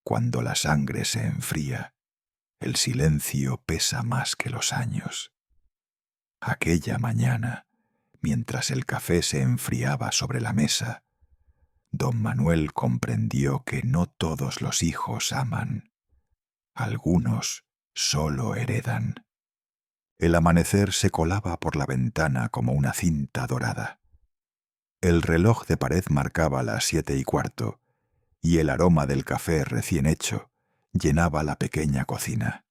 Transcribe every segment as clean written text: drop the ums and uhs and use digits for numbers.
Cuando la sangre se enfría, el silencio pesa más que los años. Aquella mañana, mientras el café se enfriaba sobre la mesa, don Manuel comprendió que no todos los hijos aman. Algunos solo heredan. El amanecer se colaba por la ventana como una cinta dorada. El reloj de pared marcaba las 7:15, y el aroma del café recién hecho llenaba la pequeña cocina.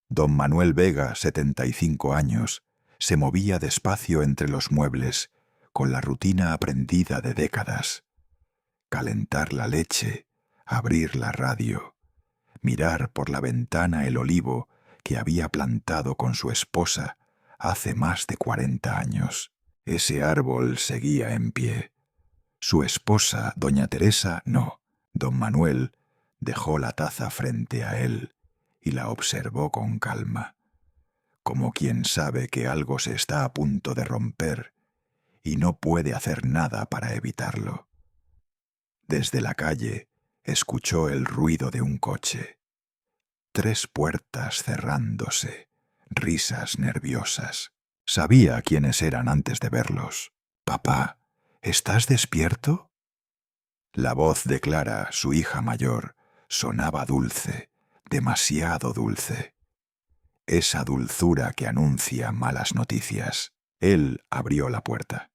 Don Manuel Vega, 75 años, se movía despacio entre los muebles, con la rutina aprendida de décadas. Calentar la leche, abrir la radio, mirar por la ventana el olivo que había plantado con su esposa hace más de 40 años. Ese árbol seguía en pie. Su esposa, doña Teresa, no. Don Manuel dejó la taza frente a él y la observó con calma, como quien sabe que algo se está a punto de romper y no puede hacer nada para evitarlo. Desde la calle escuchó el ruido de un coche. 3 puertas cerrándose, risas nerviosas. Sabía quiénes eran antes de verlos. «Papá, ¿estás despierto?» La voz de Clara, su hija mayor, sonaba dulce, demasiado dulce. Esa dulzura que anuncia malas noticias. Él abrió la puerta.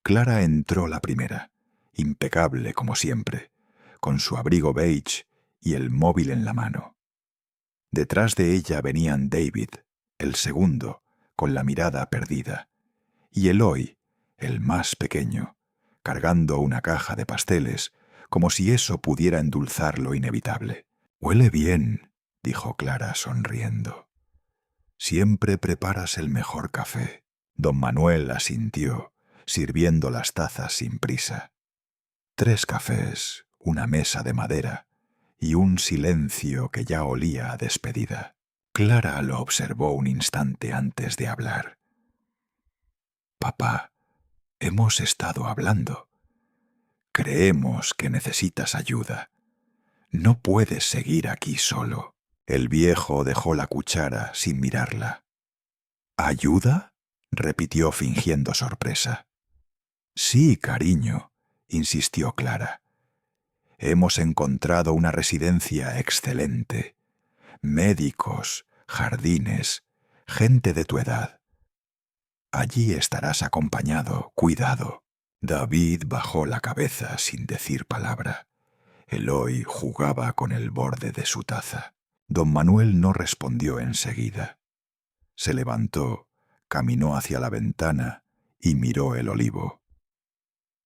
Clara entró la primera, impecable como siempre, con su abrigo beige y el móvil en la mano. Detrás de ella venían David, el segundo, con la mirada perdida, y Eloy, el más pequeño, cargando una caja de pasteles, como si eso pudiera endulzar lo inevitable. «Huele bien», dijo Clara sonriendo. «Siempre preparas el mejor café». Don Manuel asintió, sirviendo las tazas sin prisa. 3 cafés, una mesa de madera y un silencio que ya olía a despedida. Clara lo observó un instante antes de hablar. «Papá, hemos estado hablando. Creemos que necesitas ayuda. No puedes seguir aquí solo». El viejo dejó la cuchara sin mirarla. «¿Ayuda?», repitió fingiendo sorpresa. «Sí, cariño», insistió Clara. «Hemos encontrado una residencia excelente. Médicos, jardines, gente de tu edad. Allí estarás acompañado, cuidado». David bajó la cabeza sin decir palabra. Eloy jugaba con el borde de su taza. Don Manuel no respondió enseguida. Se levantó, caminó hacia la ventana y miró el olivo.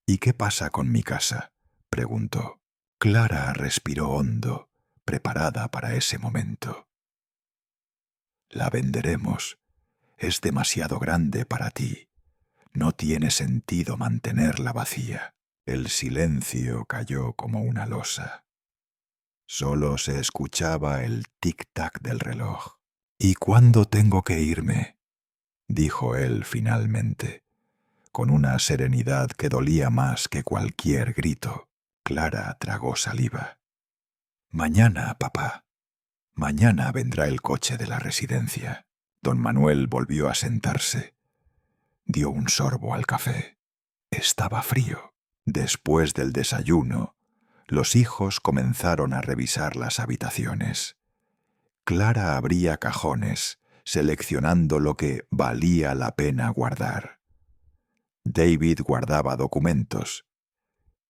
«¿Y qué pasa con mi casa?», preguntó. Clara respiró hondo, preparada para ese momento. «La venderemos. Es demasiado grande para ti. No tiene sentido mantenerla vacía». El silencio cayó como una losa. Solo se escuchaba el tic-tac del reloj. «¿Y cuándo tengo que irme?», dijo él finalmente, con una serenidad que dolía más que cualquier grito. Clara tragó saliva. «Mañana, papá. Mañana vendrá el coche de la residencia». Don Manuel volvió a sentarse. Dio un sorbo al café. Estaba frío. Después del desayuno, los hijos comenzaron a revisar las habitaciones. Clara abría cajones, seleccionando lo que valía la pena guardar. David guardaba documentos.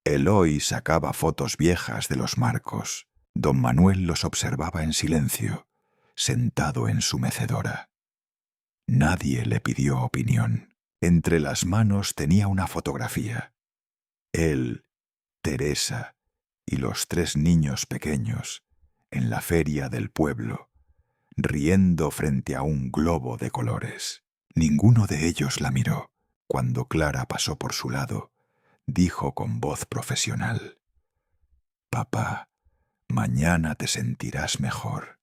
Eloy sacaba fotos viejas de los marcos. Don Manuel los observaba en silencio, sentado en su mecedora. Nadie le pidió opinión. Entre las manos tenía una fotografía. Él, Teresa y los 3 niños pequeños en la feria del pueblo, riendo frente a un globo de colores. Ninguno de ellos la miró. Cuando Clara pasó por su lado, dijo con voz profesional: «Papá, mañana te sentirás mejor.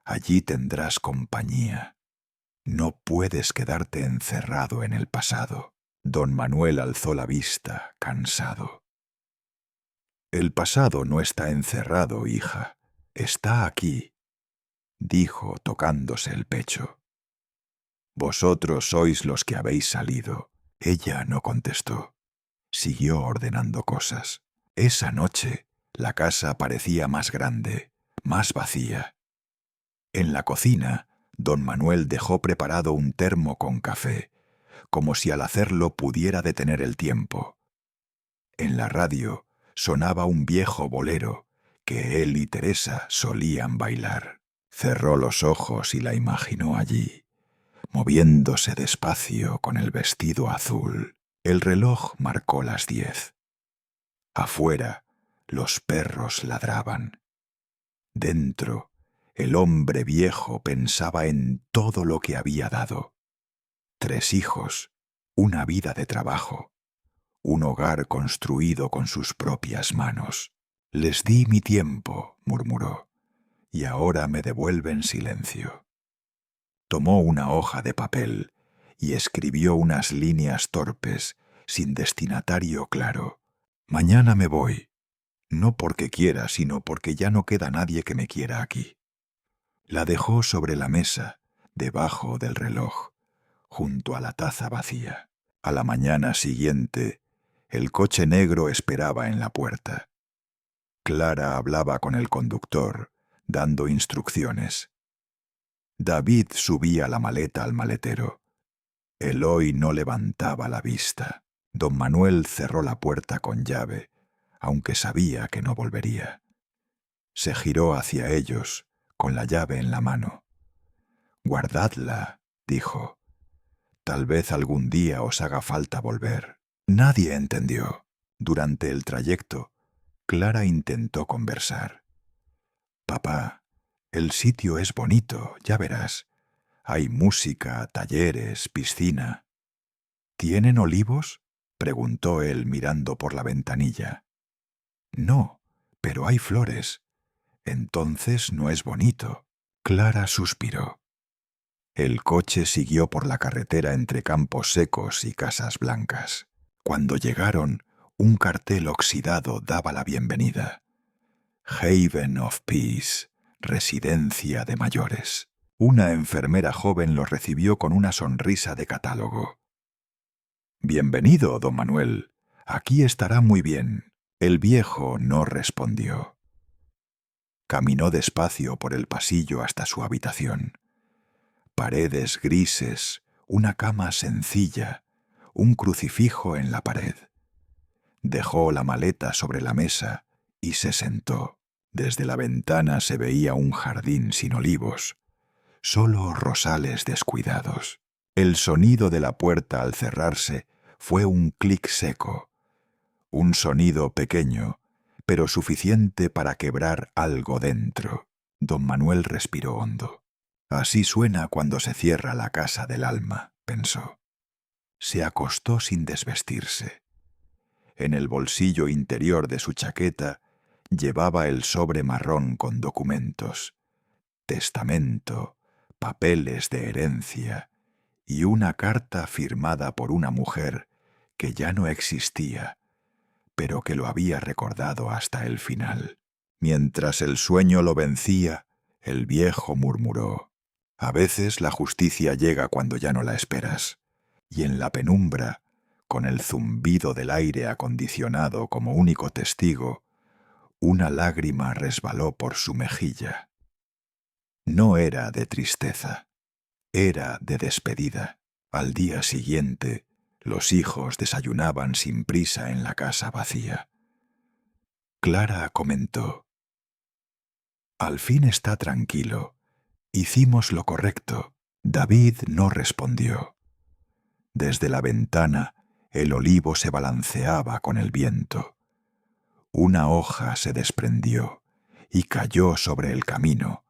Allí tendrás compañía. No puedes quedarte encerrado en el pasado». Don Manuel alzó la vista, cansado. El pasado no está encerrado, hija. Está aquí, dijo tocándose el pecho. Vosotros sois los que habéis salido. Ella no contestó. Siguió ordenando cosas. Esa noche, la casa parecía más grande, más vacía. En la cocina, don Manuel dejó preparado un termo con café, como si al hacerlo pudiera detener el tiempo. En la radio sonaba un viejo bolero que él y Teresa solían bailar. Cerró los ojos y la imaginó allí, moviéndose despacio con el vestido azul. El reloj marcó las 10. Afuera, los perros ladraban. Dentro, el hombre viejo pensaba en todo lo que había dado. 3 hijos, una vida de trabajo, un hogar construido con sus propias manos. Les di mi tiempo, murmuró, y ahora me devuelven silencio. Tomó una hoja de papel y escribió unas líneas torpes, sin destinatario claro. Mañana me voy, no porque quiera, sino porque ya no queda nadie que me quiera aquí. La dejó sobre la mesa, debajo del reloj, junto a la taza vacía. A la mañana siguiente, el coche negro esperaba en la puerta. Clara hablaba con el conductor, dando instrucciones. David subía la maleta al maletero. Eloy no levantaba la vista. Don Manuel cerró la puerta con llave, aunque sabía que no volvería. Se giró hacia ellos, con la llave en la mano. «Guardadla», dijo. «Tal vez algún día os haga falta volver». Nadie entendió. Durante el trayecto, Clara intentó conversar. «Papá, el sitio es bonito, ya verás. Hay música, talleres, piscina». «¿Tienen olivos?», preguntó él mirando por la ventanilla. «No, pero hay flores. Entonces no es bonito». Clara suspiró. El coche siguió por la carretera entre campos secos y casas blancas. Cuando llegaron, un cartel oxidado daba la bienvenida. Haven of Peace, residencia de mayores. Una enfermera joven los recibió con una sonrisa de catálogo. «Bienvenido, don Manuel. Aquí estará muy bien». El viejo no respondió. Caminó despacio por el pasillo hasta su habitación. Paredes grises, una cama sencilla, un crucifijo en la pared. Dejó la maleta sobre la mesa y se sentó. Desde la ventana se veía un jardín sin olivos, solo rosales descuidados. El sonido de la puerta al cerrarse fue un clic seco, un sonido pequeño, pero suficiente para quebrar algo dentro. Don Manuel respiró hondo. Así suena cuando se cierra la casa del alma, pensó. Se acostó sin desvestirse. En el bolsillo interior de su chaqueta llevaba el sobre marrón con documentos, testamento, papeles de herencia y una carta firmada por una mujer que ya no existía, pero que lo había recordado hasta el final. Mientras el sueño lo vencía, el viejo murmuró: «A veces la justicia llega cuando ya no la esperas», y en la penumbra, con el zumbido del aire acondicionado como único testigo, una lágrima resbaló por su mejilla. No era de tristeza, era de despedida. Al día siguiente, los hijos desayunaban sin prisa en la casa vacía. Clara comentó: «Al fin está tranquilo. Hicimos lo correcto». David no respondió. Desde la ventana, el olivo se balanceaba con el viento. Una hoja se desprendió y cayó sobre el camino,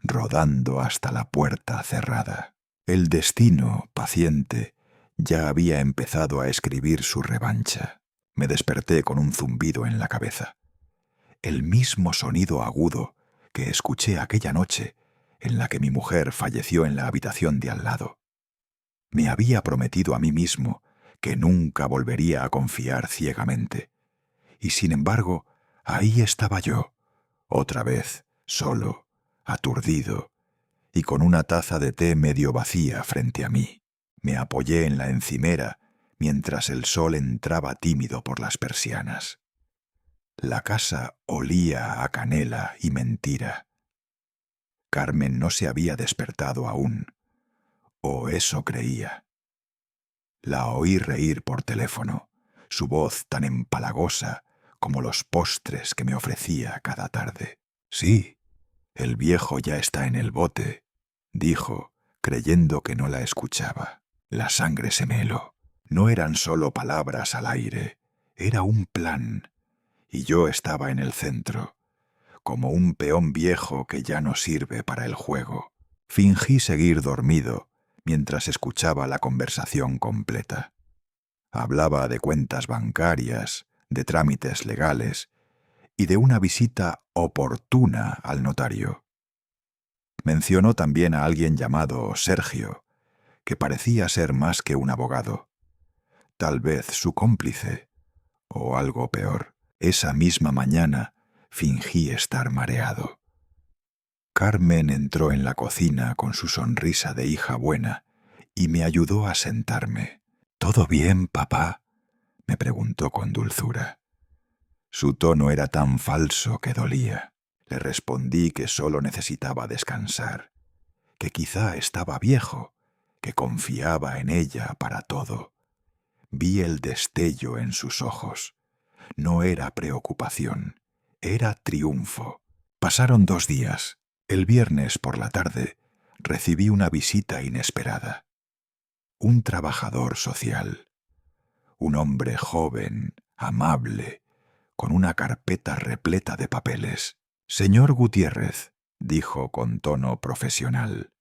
rodando hasta la puerta cerrada. El destino, paciente, ya había empezado a escribir su revancha. Me desperté con un zumbido en la cabeza. El mismo sonido agudo que escuché aquella noche en la que mi mujer falleció en la habitación de al lado. Me había prometido a mí mismo que nunca volvería a confiar ciegamente, y sin embargo Ahí estaba yo, otra vez, solo, aturdido, y con una taza de té medio vacía frente a mí. Me apoyé en la encimera mientras el sol entraba tímido por las persianas. La casa olía a canela y mentira. Carmen no se había despertado aún, o eso creía. La oí reír por teléfono, su voz tan empalagosa como los postres que me ofrecía cada tarde. Sí, el viejo ya está en el bote, dijo, creyendo que no la escuchaba. La sangre se me heló. No eran solo palabras al aire, era un plan, y yo estaba en el centro, como un peón viejo que ya no sirve para el juego. Fingí seguir dormido mientras escuchaba la conversación completa. Hablaba de cuentas bancarias, de trámites legales y de una visita oportuna al notario. Mencionó también a alguien llamado Sergio, que parecía ser más que un abogado. Tal vez su cómplice, o algo peor. Esa misma mañana fingí estar mareado. Carmen entró en la cocina con su sonrisa de hija buena y me ayudó a sentarme. ¿Todo bien, papá?, me preguntó con dulzura. Su tono era tan falso que dolía. Le respondí que solo necesitaba descansar, que quizá estaba viejo, que confiaba en ella para todo. Vi el destello en sus ojos. No era preocupación, era triunfo. Pasaron 2 días. El viernes por la tarde recibí una visita inesperada. Un trabajador social. Un hombre joven, amable, con una carpeta repleta de papeles. «Señor Gutiérrez», dijo con tono profesional,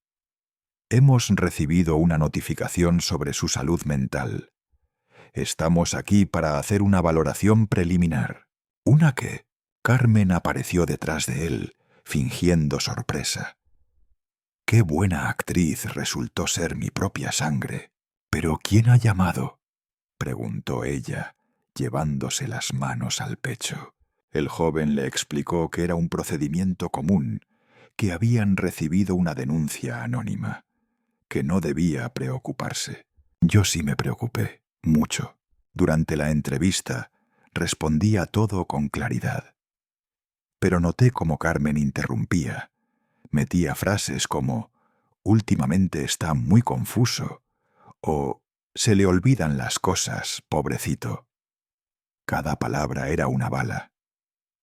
«hemos recibido una notificación sobre su salud mental. Estamos aquí para hacer una valoración preliminar». ¿Una qué? Carmen apareció detrás de él, fingiendo sorpresa. Qué buena actriz resultó ser mi propia sangre. ¿Pero quién ha llamado?, preguntó ella, llevándose las manos al pecho. El joven le explicó que era un procedimiento común, que habían recibido una denuncia anónima, que no debía preocuparse. Yo sí me preocupé, mucho. Durante la entrevista respondía todo con claridad. Pero noté cómo Carmen interrumpía. Metía frases como «últimamente está muy confuso» o «se le olvidan las cosas, pobrecito». Cada palabra era una bala,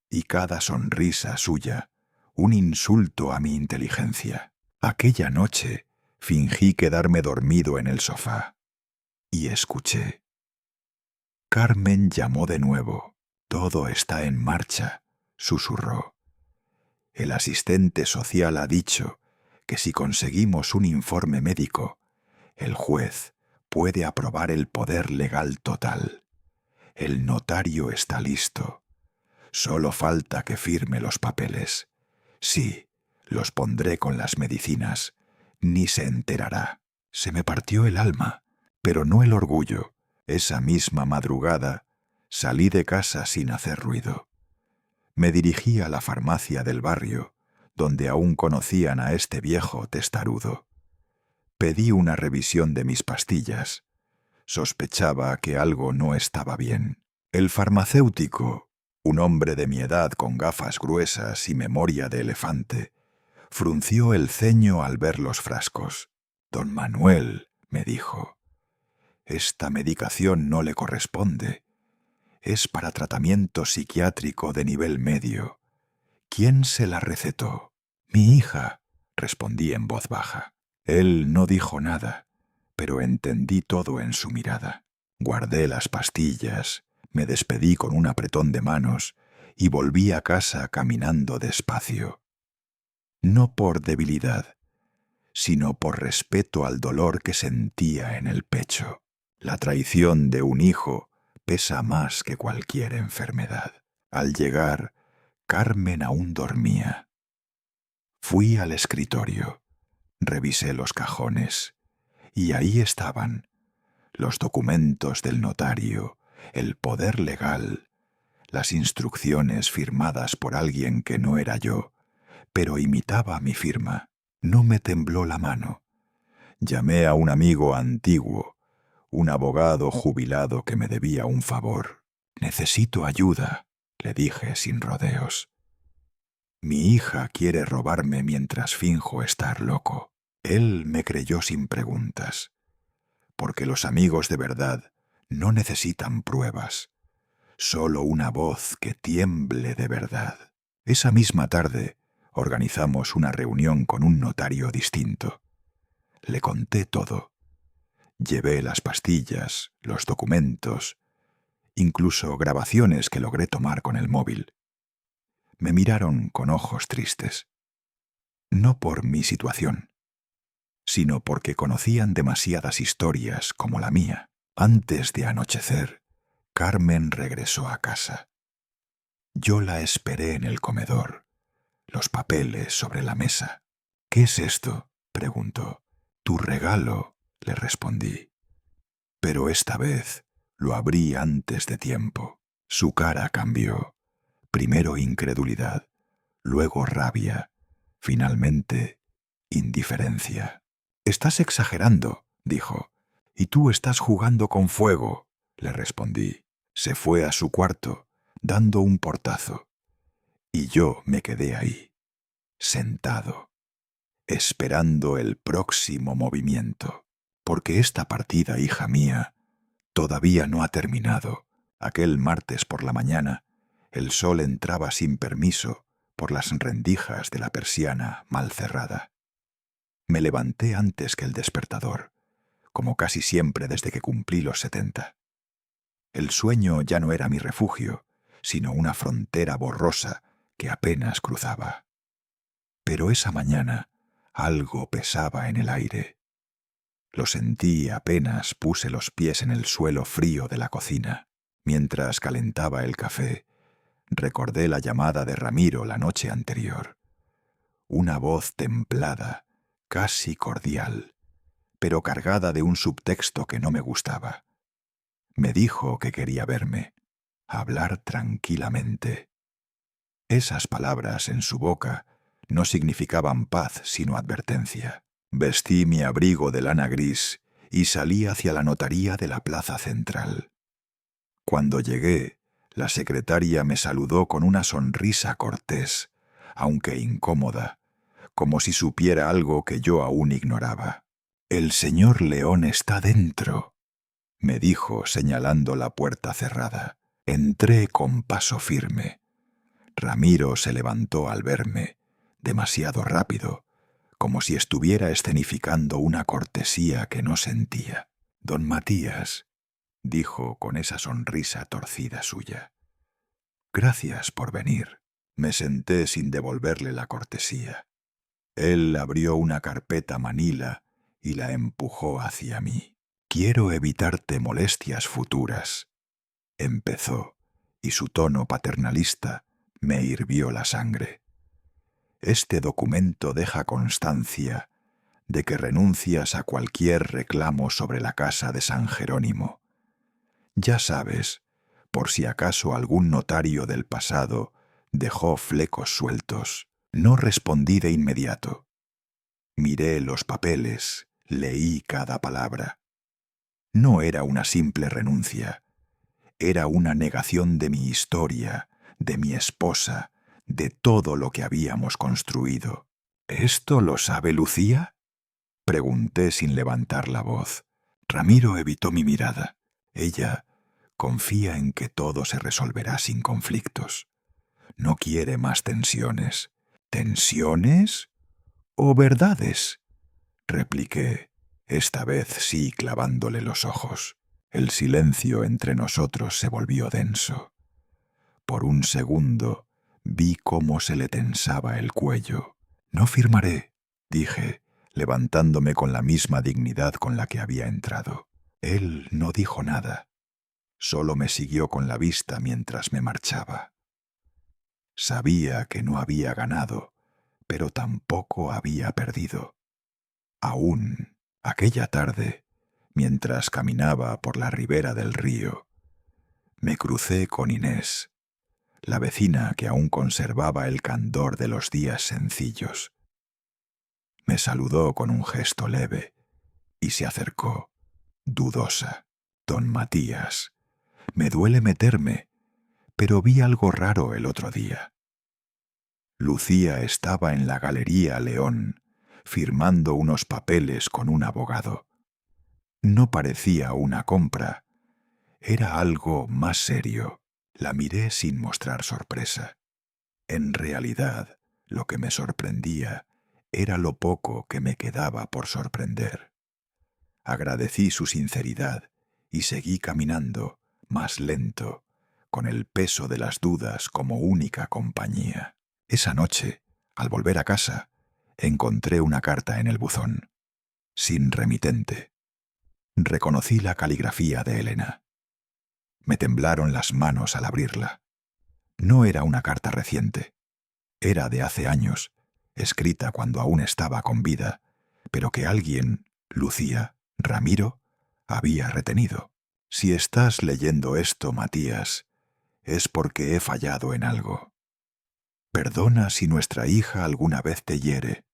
y cada sonrisa suya un insulto a mi inteligencia. Aquella noche fingí quedarme dormido en el sofá, y escuché. Carmen llamó de nuevo. «Todo está en marcha», susurró. «El asistente social ha dicho que si conseguimos un informe médico, el juez puede aprobar el poder legal total. El notario está listo. Solo falta que firme los papeles. Sí, los pondré con las medicinas. Ni se enterará». Se me partió el alma, pero no el orgullo. Esa misma madrugada salí de casa sin hacer ruido. Me dirigí a la farmacia del barrio, donde aún conocían a este viejo testarudo. Pedí una revisión de mis pastillas. Sospechaba que algo no estaba bien. El farmacéutico, un hombre de mi edad con gafas gruesas y memoria de elefante, frunció el ceño al ver los frascos. «Don Manuel», me dijo, «esta medicación no le corresponde. Es para tratamiento psiquiátrico de nivel medio. ¿Quién se la recetó?» «Mi hija», respondí en voz baja. Él no dijo nada, pero entendí todo en su mirada. Guardé las pastillas, me despedí con un apretón de manos y volví a casa caminando despacio. No por debilidad, sino por respeto al dolor que sentía en el pecho. La traición de un hijo pesa más que cualquier enfermedad. Al llegar, Carmen aún dormía. Fui al escritorio, revisé los cajones, y ahí estaban los documentos del notario, el poder legal, las instrucciones firmadas por alguien que no era yo, pero imitaba mi firma. No me tembló la mano. Llamé a un amigo antiguo, un abogado jubilado que me debía un favor. «Necesito ayuda», le dije sin rodeos. «Mi hija quiere robarme mientras finjo estar loco». Él me creyó sin preguntas, porque los amigos de verdad no necesitan pruebas, solo una voz que tiemble de verdad. Esa misma tarde organizamos una reunión con un notario distinto. Le conté todo. Llevé las pastillas, los documentos, incluso grabaciones que logré tomar con el móvil. Me miraron con ojos tristes. No por mi situación, sino porque conocían demasiadas historias como la mía. Antes de anochecer, Carmen regresó a casa. Yo la esperé en el comedor, los papeles sobre la mesa. «¿Qué es esto?», preguntó. «Tu regalo», le respondí. Pero esta vez lo abrí antes de tiempo. Su cara cambió. Primero incredulidad, luego rabia, finalmente indiferencia. «Estás exagerando», dijo. «Y tú estás jugando con fuego», le respondí. Se fue a su cuarto, dando un portazo. Y yo me quedé ahí, sentado, esperando el próximo movimiento. Porque esta partida, hija mía, todavía no ha terminado. Aquel martes por la mañana, el sol entraba sin permiso por las rendijas de la persiana mal cerrada. Me levanté antes que el despertador, como casi siempre desde que cumplí los 70. El sueño ya no era mi refugio, sino una frontera borrosa que apenas cruzaba. Pero esa mañana algo pesaba en el aire. Lo sentí apenas puse los pies en el suelo frío de la cocina. Mientras calentaba el café, recordé la llamada de Ramiro la noche anterior. Una voz templada, casi cordial, pero cargada de un subtexto que no me gustaba. Me dijo que quería verme, hablar tranquilamente. Esas palabras en su boca no significaban paz sino advertencia. Vestí mi abrigo de lana gris y salí hacia la notaría de la plaza central. Cuando llegué, la secretaria me saludó con una sonrisa cortés, aunque incómoda, como si supiera algo que yo aún ignoraba. «El señor León está dentro», me dijo señalando la puerta cerrada. Entré con paso firme. Ramiro se levantó al verme, demasiado rápido, como si estuviera escenificando una cortesía que no sentía. «Don Matías», dijo con esa sonrisa torcida suya. «Gracias por venir». Me senté sin devolverle la cortesía. Él abrió una carpeta manila y la empujó hacia mí. «Quiero evitarte molestias futuras», empezó, y su tono paternalista me hirvió la sangre. «Este documento deja constancia de que renuncias a cualquier reclamo sobre la casa de San Jerónimo. Ya sabes, por si acaso algún notario del pasado dejó flecos sueltos». No respondí de inmediato. Miré los papeles, leí cada palabra. No era una simple renuncia. Era una negación de mi historia, de mi esposa, de todo lo que habíamos construido. «¿Esto lo sabe Lucía?», pregunté sin levantar la voz. Ramiro evitó mi mirada. Ella confía en que todo se resolverá sin conflictos. No quiere más tensiones. «¿Tensiones o verdades?», repliqué, esta vez sí clavándole los ojos. El silencio entre nosotros se volvió denso. Por un segundo vi cómo se le tensaba el cuello. «No firmaré», dije, levantándome con la misma dignidad con la que había entrado. Él no dijo nada. Solo me siguió con la vista mientras me marchaba. Sabía que no había ganado, pero tampoco había perdido. Aún aquella tarde, mientras caminaba por la ribera del río, me crucé con Inés. la vecina que aún conservaba el candor de los días sencillos. Me saludó con un gesto leve y se acercó, dudosa. «Don Matías, me duele meterme, pero vi algo raro el otro día». Lucía estaba en la Galería León, firmando unos papeles con un abogado. No parecía una compra, era algo más serio. La miré sin mostrar sorpresa. En realidad, lo que me sorprendía era lo poco que me quedaba por sorprender. Agradecí su sinceridad y seguí caminando, más lento, con el peso de las dudas como única compañía. Esa noche, al volver a casa, encontré una carta en el buzón, sin remitente. Reconocí la caligrafía de Elena. Me temblaron las manos al abrirla. No era una carta reciente. Era de hace años, escrita cuando aún estaba con vida, pero que alguien, Lucía, Ramiro, había retenido. Si estás leyendo esto, Matías, es porque he fallado en algo. Perdona si nuestra hija alguna vez te hiere.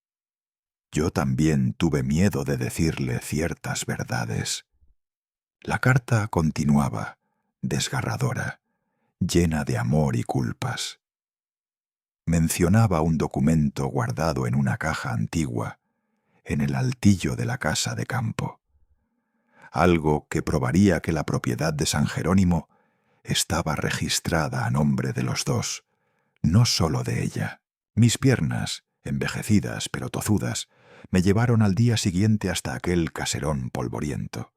Yo también tuve miedo de decirle ciertas verdades. La carta continuaba, desgarradora, llena de amor y culpas. Mencionaba un documento guardado en una caja antigua, en el altillo de la casa de campo. Algo que probaría que la propiedad de San Jerónimo estaba registrada a nombre de los dos, no solo de ella. Mis piernas, envejecidas pero tozudas, me llevaron al día siguiente hasta aquel caserón polvoriento.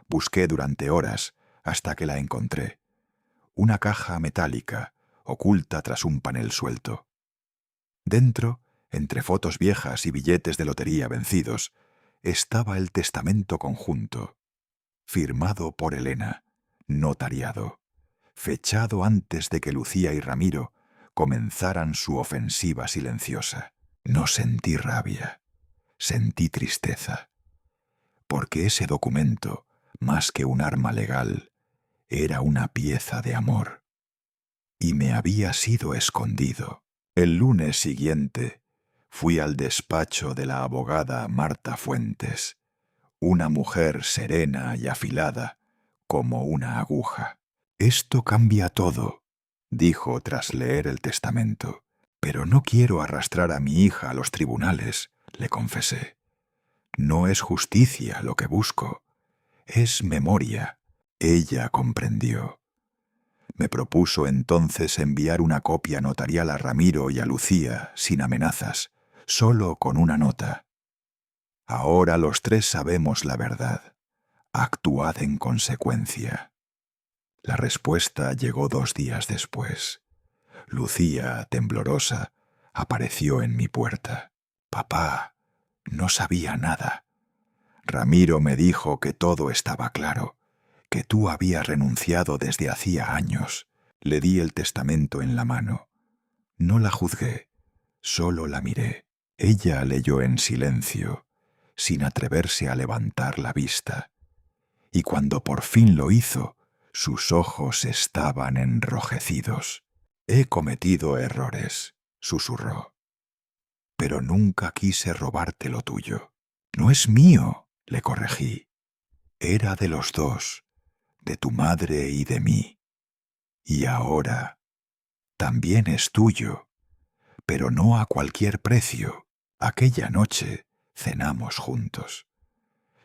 Busqué durante horas hasta que la encontré. Una caja metálica, oculta tras un panel suelto. Dentro, entre fotos viejas y billetes de lotería vencidos, estaba el testamento conjunto, firmado por Elena, notariado, fechado antes de que Lucía y Ramiro comenzaran su ofensiva silenciosa. No sentí rabia, sentí tristeza, porque ese documento, más que un arma legal, era una pieza de amor, y me había sido escondido. El lunes siguiente fui al despacho de la abogada Marta Fuentes, una mujer serena y afilada como una aguja. «Esto cambia todo», dijo tras leer el testamento. «Pero no quiero arrastrar a mi hija a los tribunales», le confesé. «No es justicia lo que busco, es memoria». Ella comprendió. Me propuso entonces enviar una copia notarial a Ramiro y a Lucía, sin amenazas, solo con una nota. «Ahora los tres sabemos la verdad. Actuad en consecuencia». La respuesta llegó 2 días después. Lucía, temblorosa, apareció en mi puerta. «Papá, no sabía nada. Ramiro me dijo que todo estaba claro, que tú habías renunciado desde hacía años». Le di el testamento en la mano. No la juzgué, solo la miré. Ella leyó en silencio, sin atreverse a levantar la vista. Y cuando por fin lo hizo, sus ojos estaban enrojecidos. «He cometido errores», susurró. «Pero nunca quise robarte lo tuyo». «No es mío», le corregí. «Era de los dos, de tu madre y de mí. Y ahora también es tuyo, pero no a cualquier precio». Aquella noche cenamos juntos,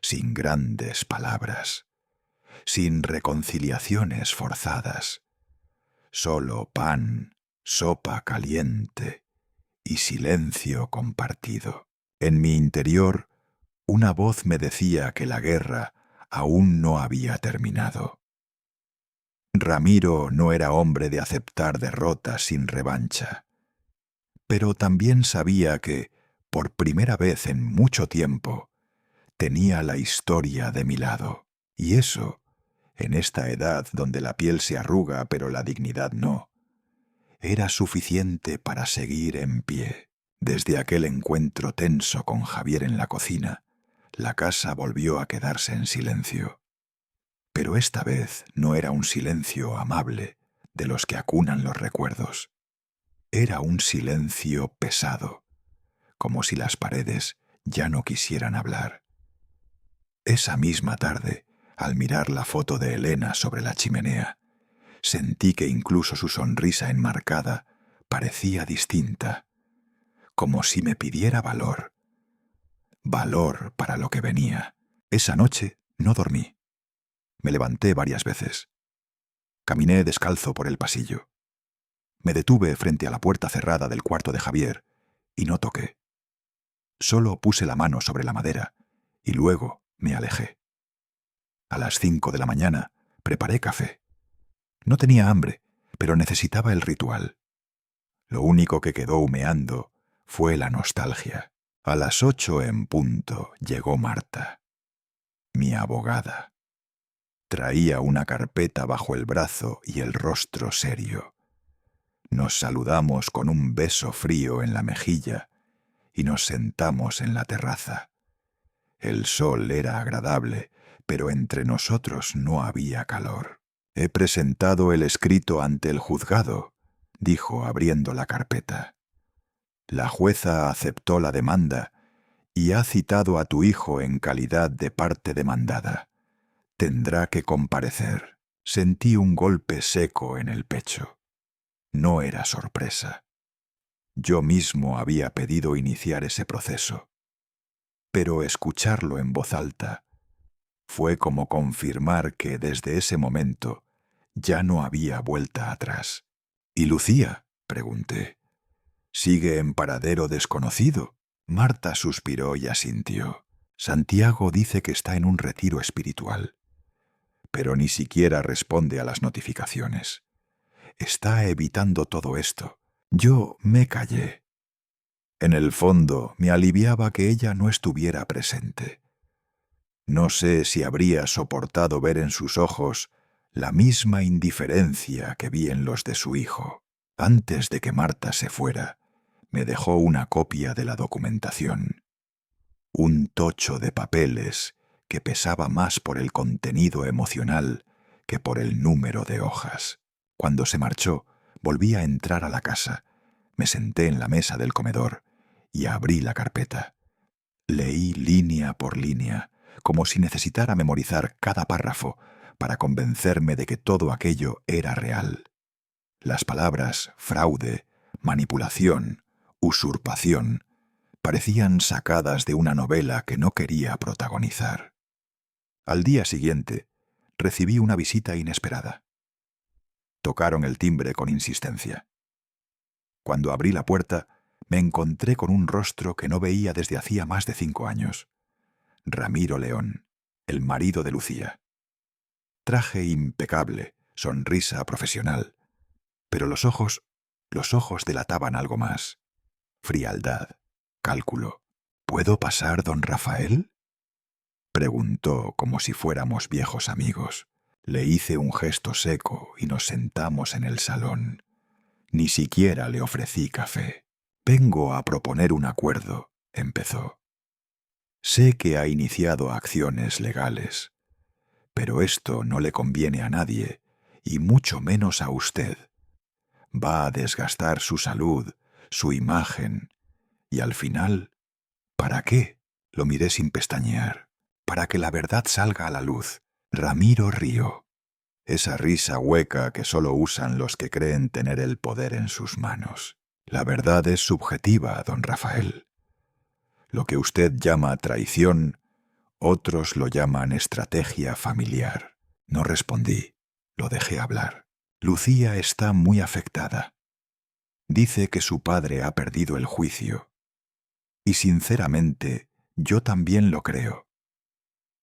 sin grandes palabras, sin reconciliaciones forzadas, solo pan, sopa caliente y silencio compartido. En mi interior, una voz me decía que la guerra aún no había terminado. Ramiro no era hombre de aceptar derrotas sin revancha, pero también sabía que, por primera vez en mucho tiempo, tenía la historia de mi lado. Y eso, en esta edad donde la piel se arruga pero la dignidad no, era suficiente para seguir en pie. Desde aquel encuentro tenso con Javier en la cocina, la casa volvió a quedarse en silencio. Pero esta vez no era un silencio amable, de los que acunan los recuerdos. Era un silencio pesado, como si las paredes ya no quisieran hablar. Esa misma tarde, al mirar la foto de Elena sobre la chimenea, sentí que incluso su sonrisa enmarcada parecía distinta, como si me pidiera valor. Valor para lo que venía. Esa noche no dormí. Me levanté varias veces. Caminé descalzo por el pasillo. Me detuve frente a la puerta cerrada del cuarto de Javier y no toqué. Solo puse la mano sobre la madera y luego me alejé. A las 5 de la mañana preparé café. No tenía hambre, pero necesitaba el ritual. Lo único que quedó humeando fue la nostalgia. A las 8 en punto llegó Marta, mi abogada. Traía una carpeta bajo el brazo y el rostro serio. Nos saludamos con un beso frío en la mejilla y nos sentamos en la terraza. El sol era agradable, pero entre nosotros no había calor. «He presentado el escrito ante el juzgado», dijo abriendo la carpeta. «La jueza aceptó la demanda y ha citado a tu hijo en calidad de parte demandada. Tendrá que comparecer». Sentí un golpe seco en el pecho. No era sorpresa. Yo mismo había pedido iniciar ese proceso. Pero escucharlo en voz alta fue como confirmar que desde ese momento ya no había vuelta atrás. «¿Y Lucía?», pregunté. «¿Sigue en paradero desconocido?». Marta suspiró y asintió. «Santiago dice que está en un retiro espiritual, pero ni siquiera responde a las notificaciones. Está evitando todo esto». Yo me callé. En el fondo me aliviaba que ella no estuviera presente. No sé si habría soportado ver en sus ojos la misma indiferencia que vi en los de su hijo. Antes de que Marta se fuera, me dejó una copia de la documentación. Un tocho de papeles que pesaba más por el contenido emocional que por el número de hojas. Cuando se marchó, volví a entrar a la casa. Me senté en la mesa del comedor y abrí la carpeta. Leí línea por línea, como si necesitara memorizar cada párrafo para convencerme de que todo aquello era real. Las palabras fraude, manipulación, usurpación parecían sacadas de una novela que no quería protagonizar. Al día siguiente, recibí una visita inesperada. Tocaron el timbre con insistencia. Cuando abrí la puerta, me encontré con un rostro que no veía desde hacía más de 5 años. Ramiro León, el marido de Lucía. Traje impecable, sonrisa profesional, pero los ojos delataban algo más. Frialdad, cálculo. «¿Puedo pasar, don Rafael?», preguntó como si fuéramos viejos amigos. Le hice un gesto seco y nos sentamos en el salón. Ni siquiera le ofrecí café. «Vengo a proponer un acuerdo», empezó. «Sé que ha iniciado acciones legales, pero esto no le conviene a nadie, y mucho menos a usted. Va a desgastar su salud, su imagen, y al final, ¿para qué?». Lo miré sin pestañear. «Para que la verdad salga a la luz». Ramiro rió. Esa risa hueca que solo usan los que creen tener el poder en sus manos. «La verdad es subjetiva, don Rafael. Lo que usted llama traición, otros lo llaman estrategia familiar». No respondí, lo dejé hablar. «Lucía está muy afectada. Dice que su padre ha perdido el juicio. Y sinceramente, yo también lo creo.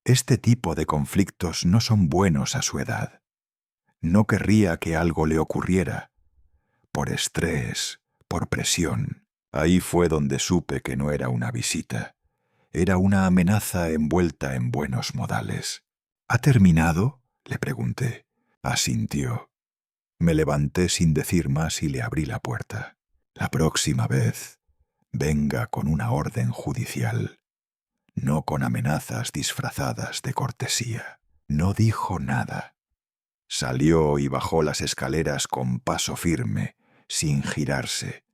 Este tipo de conflictos no son buenos a su edad. No querría que algo le ocurriera. Por estrés, por presión». Ahí fue donde supe que no era una visita. Era una amenaza envuelta en buenos modales. «¿Ha terminado?», le pregunté. Asintió. Me levanté sin decir más y le abrí la puerta. «La próxima vez, venga con una orden judicial, no con amenazas disfrazadas de cortesía». No dijo nada. Salió y bajó las escaleras con paso firme, sin girarse.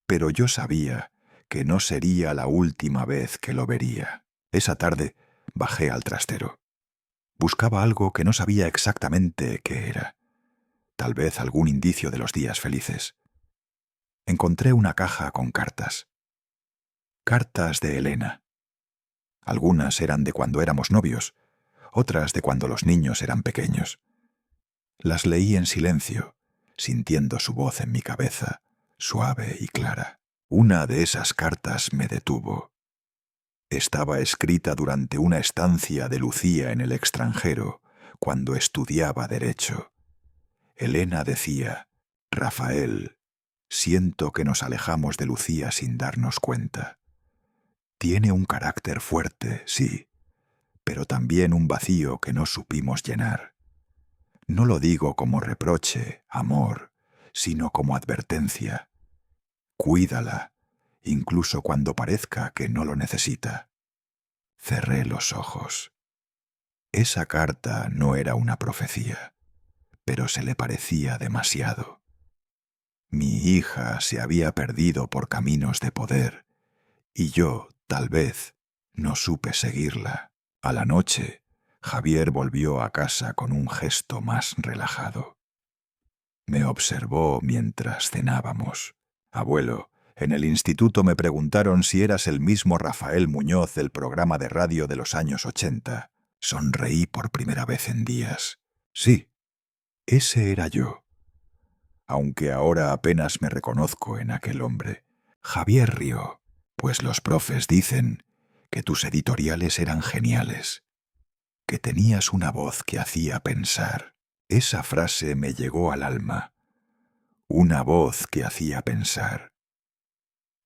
Pero yo sabía que no sería la última vez que lo vería. Esa tarde bajé al trastero. Buscaba algo que no sabía exactamente qué era. Tal vez algún indicio de los días felices. Encontré una caja con cartas. Cartas de Elena. Algunas eran de cuando éramos novios, otras de cuando los niños eran pequeños. Las leí en silencio, sintiendo su voz en mi cabeza, suave y clara. Una de esas cartas me detuvo. Estaba escrita durante una estancia de Lucía en el extranjero, cuando estudiaba Derecho. Elena decía: «Rafael, siento que nos alejamos de Lucía sin darnos cuenta. Tiene un carácter fuerte, sí, pero también un vacío que no supimos llenar. No lo digo como reproche, amor, sino como advertencia. Cuídala, incluso cuando parezca que no lo necesita». Cerré los ojos. Esa carta no era una profecía, pero se le parecía demasiado. Mi hija se había perdido por caminos de poder, y yo, tal vez, no supe seguirla. A la noche, Javier volvió a casa con un gesto más relajado. Me observó mientras cenábamos. «Abuelo, en el instituto me preguntaron si eras el mismo Rafael Muñoz del programa de radio de los años 80. Sonreí por primera vez en días. Sí, ese era yo. Aunque ahora apenas me reconozco en aquel hombre. Javier rió, pues los profes dicen que tus editoriales eran geniales, que tenías una voz que hacía pensar. Esa frase me llegó al alma. Una voz que hacía pensar.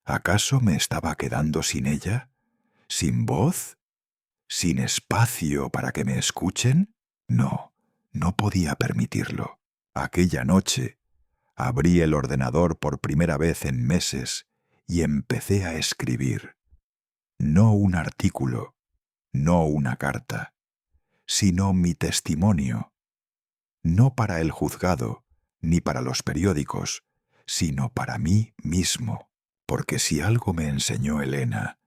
¿Acaso me estaba quedando sin ella? ¿Sin voz? ¿Sin espacio para que me escuchen? No, no podía permitirlo. Aquella noche abrí el ordenador por primera vez en meses y empecé a escribir. No un artículo, no una carta, sino mi testimonio. No para el juzgado, ni para los periódicos, sino para mí mismo. Porque si algo me enseñó Elena,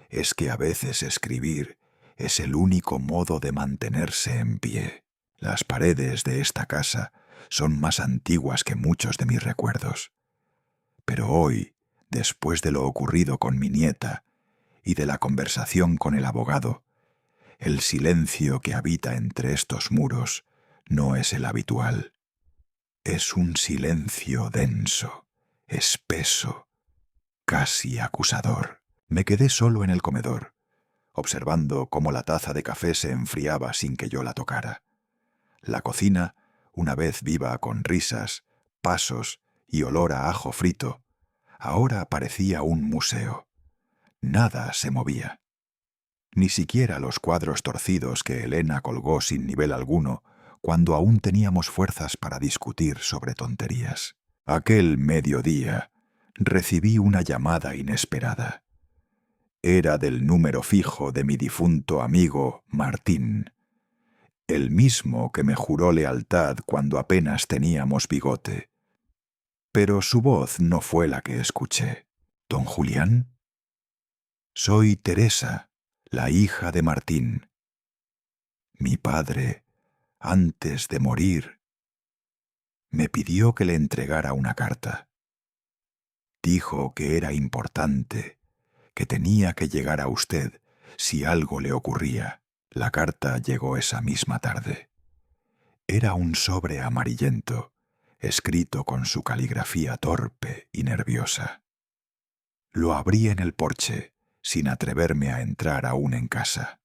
es que a veces escribir es el único modo de mantenerse en pie. Las paredes de esta casa son más antiguas que muchos de mis recuerdos. Pero hoy, después de lo ocurrido con mi nieta y de la conversación con el abogado, el silencio que habita entre estos muros no es el habitual. Es un silencio denso, espeso, casi acusador. Me quedé solo en el comedor, observando cómo la taza de café se enfriaba sin que yo la tocara. La cocina, una vez viva con risas, pasos y olor a ajo frito, ahora parecía un museo. Nada se movía. Ni siquiera los cuadros torcidos que Elena colgó sin nivel alguno cuando aún teníamos fuerzas para discutir sobre tonterías. Aquel mediodía recibí una llamada inesperada. Era del número fijo de mi difunto amigo Martín, el mismo que me juró lealtad cuando apenas teníamos bigote. Pero su voz no fue la que escuché. «¿Don Julián?» «Soy Teresa, la hija de Martín. Mi padre, antes de morir, me pidió que le entregara una carta. Dijo que era importante, que tenía que llegar a usted si algo le ocurría». La carta llegó esa misma tarde. Era un sobre amarillento, escrito con su caligrafía torpe y nerviosa. Lo abrí en el porche, sin atreverme a entrar aún en casa.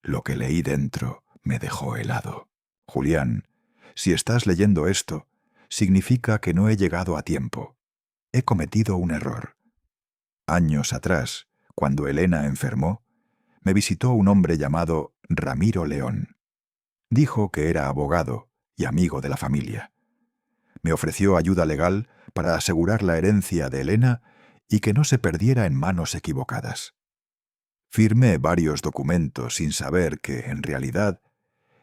Lo que leí dentro me dejó helado. «Julián, si estás leyendo esto, significa que no he llegado a tiempo. He cometido un error. Años atrás, cuando Elena enfermó, me visitó un hombre llamado Ramiro León. Dijo que era abogado y amigo de la familia. Me ofreció ayuda legal para asegurar la herencia de Elena y que no se perdiera en manos equivocadas. Firmé varios documentos sin saber que, en realidad,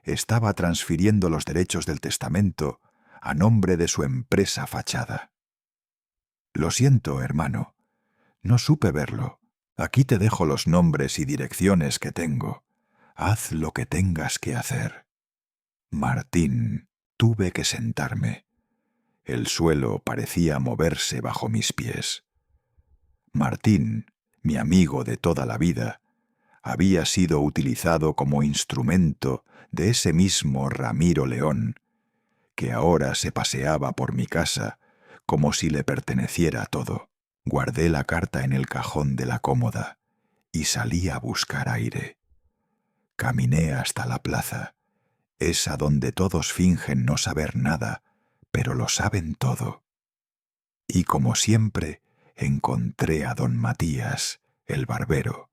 estaba transfiriendo los derechos del testamento a nombre de su empresa fachada. Lo siento, hermano. No supe verlo. Aquí te dejo los nombres y direcciones que tengo. Haz lo que tengas que hacer. Martín, tuve que sentarme. El suelo parecía moverse bajo mis pies. Martín, mi amigo de toda la vida, había sido utilizado como instrumento de ese mismo Ramiro León, que ahora se paseaba por mi casa como si le perteneciera todo. Guardé la carta en el cajón de la cómoda y salí a buscar aire. Caminé hasta la plaza, esa donde todos fingen no saber nada, pero lo saben todo. Y como siempre, encontré a don Matías, el barbero,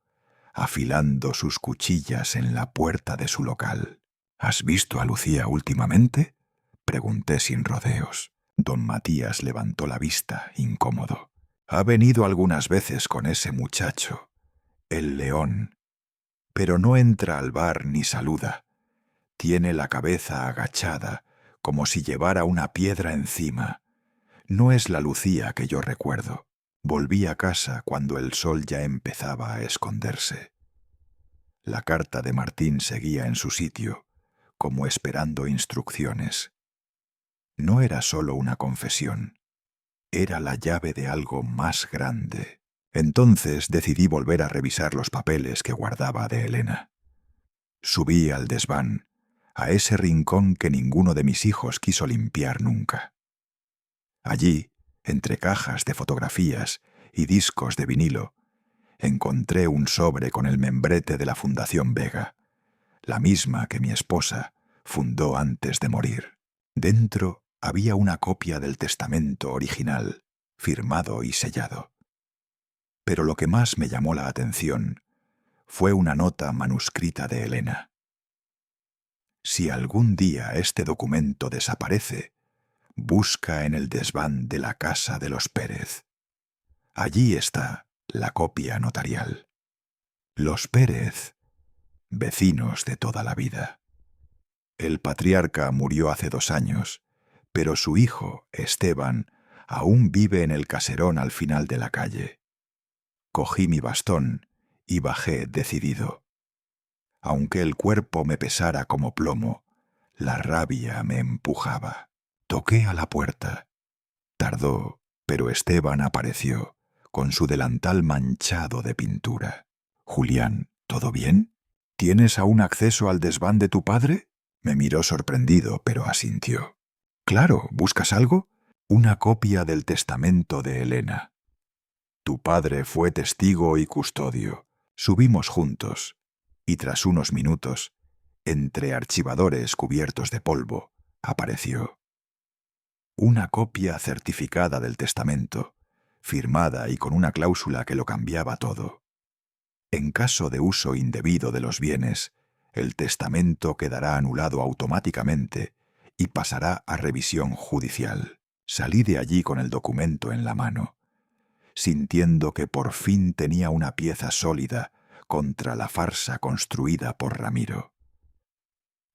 afilando sus cuchillas en la puerta de su local. ¿Has visto a Lucía últimamente?, pregunté sin rodeos. Don Matías levantó la vista, incómodo. Ha venido algunas veces con ese muchacho, el León, pero no entra al bar ni saluda. Tiene la cabeza agachada, como si llevara una piedra encima. No es la Lucía que yo recuerdo. Volví a casa cuando el sol ya empezaba a esconderse. La carta de Martín seguía en su sitio, como esperando instrucciones. No era solo una confesión, era la llave de algo más grande. Entonces decidí volver a revisar los papeles que guardaba de Elena. Subí al desván, a ese rincón que ninguno de mis hijos quiso limpiar nunca. Allí, entre cajas de fotografías y discos de vinilo, encontré un sobre con el membrete de la Fundación Vega, la misma que mi esposa fundó antes de morir. Dentro había una copia del testamento original, firmado y sellado. Pero lo que más me llamó la atención fue una nota manuscrita de Elena. Si algún día este documento desaparece, busca en el desván de la casa de los Pérez. Allí está la copia notarial. Los Pérez, vecinos de toda la vida. El patriarca murió hace 2 años, pero su hijo, Esteban, aún vive en el caserón al final de la calle. Cogí mi bastón y bajé decidido. Aunque el cuerpo me pesara como plomo, la rabia me empujaba. Toqué a la puerta. Tardó, pero Esteban apareció, con su delantal manchado de pintura. «Julián, ¿todo bien? ¿Tienes aún acceso al desván de tu padre?» Me miró sorprendido, pero asintió. «Claro, ¿buscas algo?» «Una copia del testamento de Elena. Tu padre fue testigo y custodio. Subimos juntos, y tras unos minutos, entre archivadores cubiertos de polvo, apareció. Una copia certificada del testamento, firmada y con una cláusula que lo cambiaba todo. En caso de uso indebido de los bienes, el testamento quedará anulado automáticamente y pasará a revisión judicial. Salí de allí con el documento en la mano, sintiendo que por fin tenía una pieza sólida contra la farsa construida por Ramiro.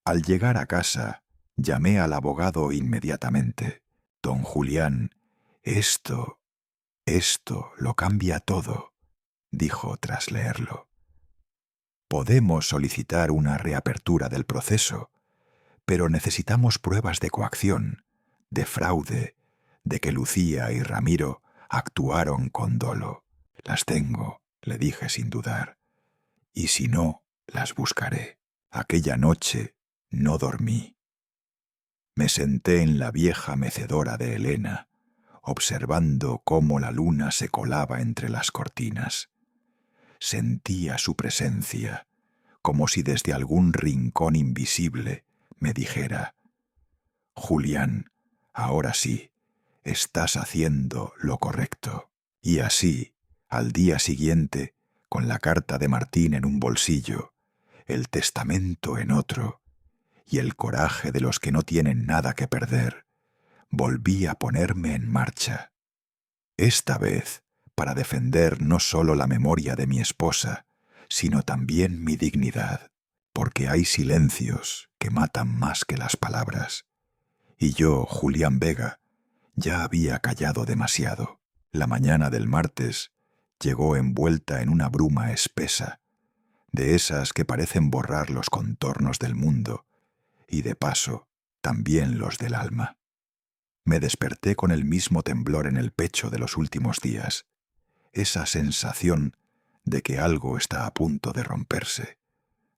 Al llegar a casa, llamé al abogado inmediatamente. «Don Julián, esto lo cambia todo», dijo tras leerlo. «Podemos solicitar una reapertura del proceso, pero necesitamos pruebas de coacción, de fraude, de que Lucía y Ramiro actuaron con dolo. Las tengo», le dije sin dudar, «y si no, las buscaré». Aquella noche no dormí. Me senté en la vieja mecedora de Elena, observando cómo la luna se colaba entre las cortinas. Sentía su presencia, como si desde algún rincón invisible me dijera: «Julián, ahora sí, estás haciendo lo correcto». Y así, al día siguiente, con la carta de Martín en un bolsillo, el testamento en otro, y el coraje de los que no tienen nada que perder, volví a ponerme en marcha. Esta vez para defender no solo la memoria de mi esposa, sino también mi dignidad, porque hay silencios que matan más que las palabras. Y yo, Julián Vega, ya había callado demasiado. La mañana del martes llegó envuelta en una bruma espesa, de esas que parecen borrar los contornos del mundo y, de paso, también los del alma. Me desperté con el mismo temblor en el pecho de los últimos días, esa sensación de que algo está a punto de romperse,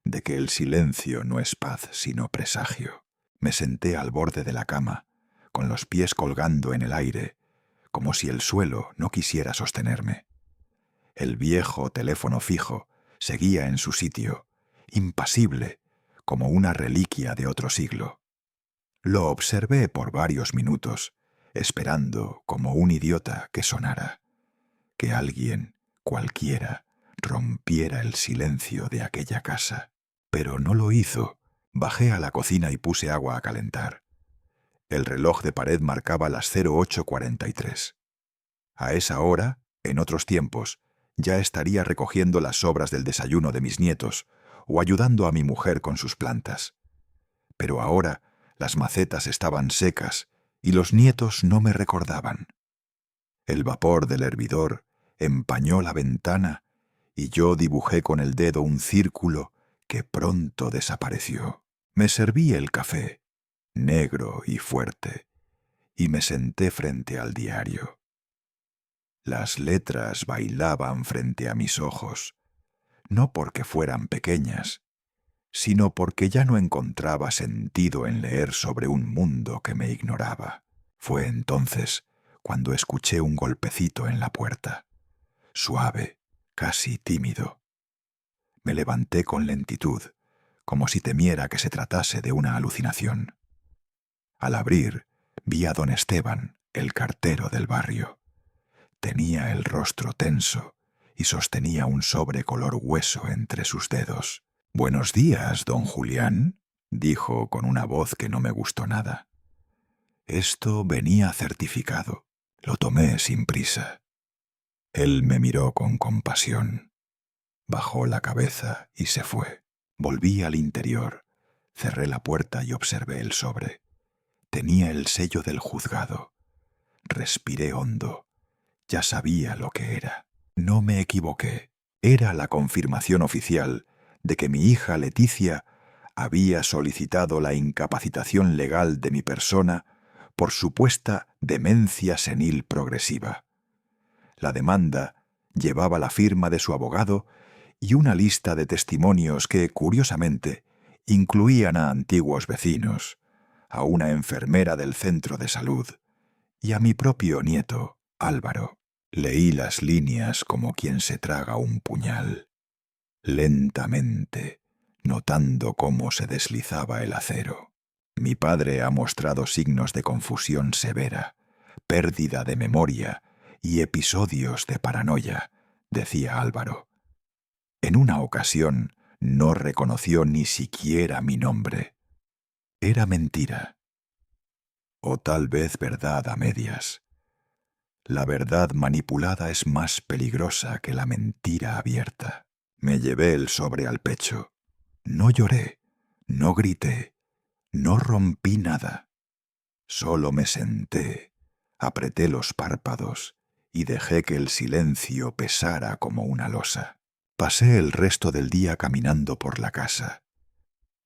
de que el silencio no es paz sino presagio. Me senté al borde de la cama, con los pies colgando en el aire, como si el suelo no quisiera sostenerme. El viejo teléfono fijo seguía en su sitio, impasible, como una reliquia de otro siglo. Lo observé por varios minutos, esperando, como un idiota, que sonara, que alguien, cualquiera, rompiera el silencio de aquella casa. Pero no lo hizo. Bajé a la cocina y puse agua a calentar. El reloj de pared marcaba las 08:43. A esa hora, en otros tiempos, ya estaría recogiendo las sobras del desayuno de mis nietos o ayudando a mi mujer con sus plantas. Pero ahora las macetas estaban secas y los nietos no me recordaban. El vapor del hervidor empañó la ventana y yo dibujé con el dedo un círculo que pronto desapareció. Me serví el café, negro y fuerte, y me senté frente al diario. Las letras bailaban frente a mis ojos, no porque fueran pequeñas, sino porque ya no encontraba sentido en leer sobre un mundo que me ignoraba. Fue entonces cuando escuché un golpecito en la puerta, suave, casi tímido. Me levanté con lentitud, como si temiera que se tratase de una alucinación. Al abrir, vi a don Esteban, el cartero del barrio. Tenía el rostro tenso y sostenía un sobre color hueso entre sus dedos. «Buenos días, don Julián», dijo con una voz que no me gustó nada. Esto venía certificado. Lo tomé sin prisa. Él me miró con compasión. Bajó la cabeza y se fue. Volví al interior, cerré la puerta y observé el sobre. Tenía el sello del juzgado. Respiré hondo. Ya sabía lo que era. No me equivoqué. Era la confirmación oficial de que mi hija Leticia había solicitado la incapacitación legal de mi persona por supuesta demencia senil progresiva. La demanda llevaba la firma de su abogado y una lista de testimonios que, curiosamente, incluían a antiguos vecinos, a una enfermera del centro de salud y a mi propio nieto, Álvaro. Leí las líneas como quien se traga un puñal, lentamente, notando cómo se deslizaba el acero. Mi padre ha mostrado signos de confusión severa, pérdida de memoria y episodios de paranoia, decía Álvaro. En una ocasión no reconoció ni siquiera mi nombre. Era mentira. O tal vez verdad a medias. La verdad manipulada es más peligrosa que la mentira abierta. Me llevé el sobre al pecho. No lloré, no grité, no rompí nada. Solo me senté, apreté los párpados y dejé que el silencio pesara como una losa. Pasé el resto del día caminando por la casa.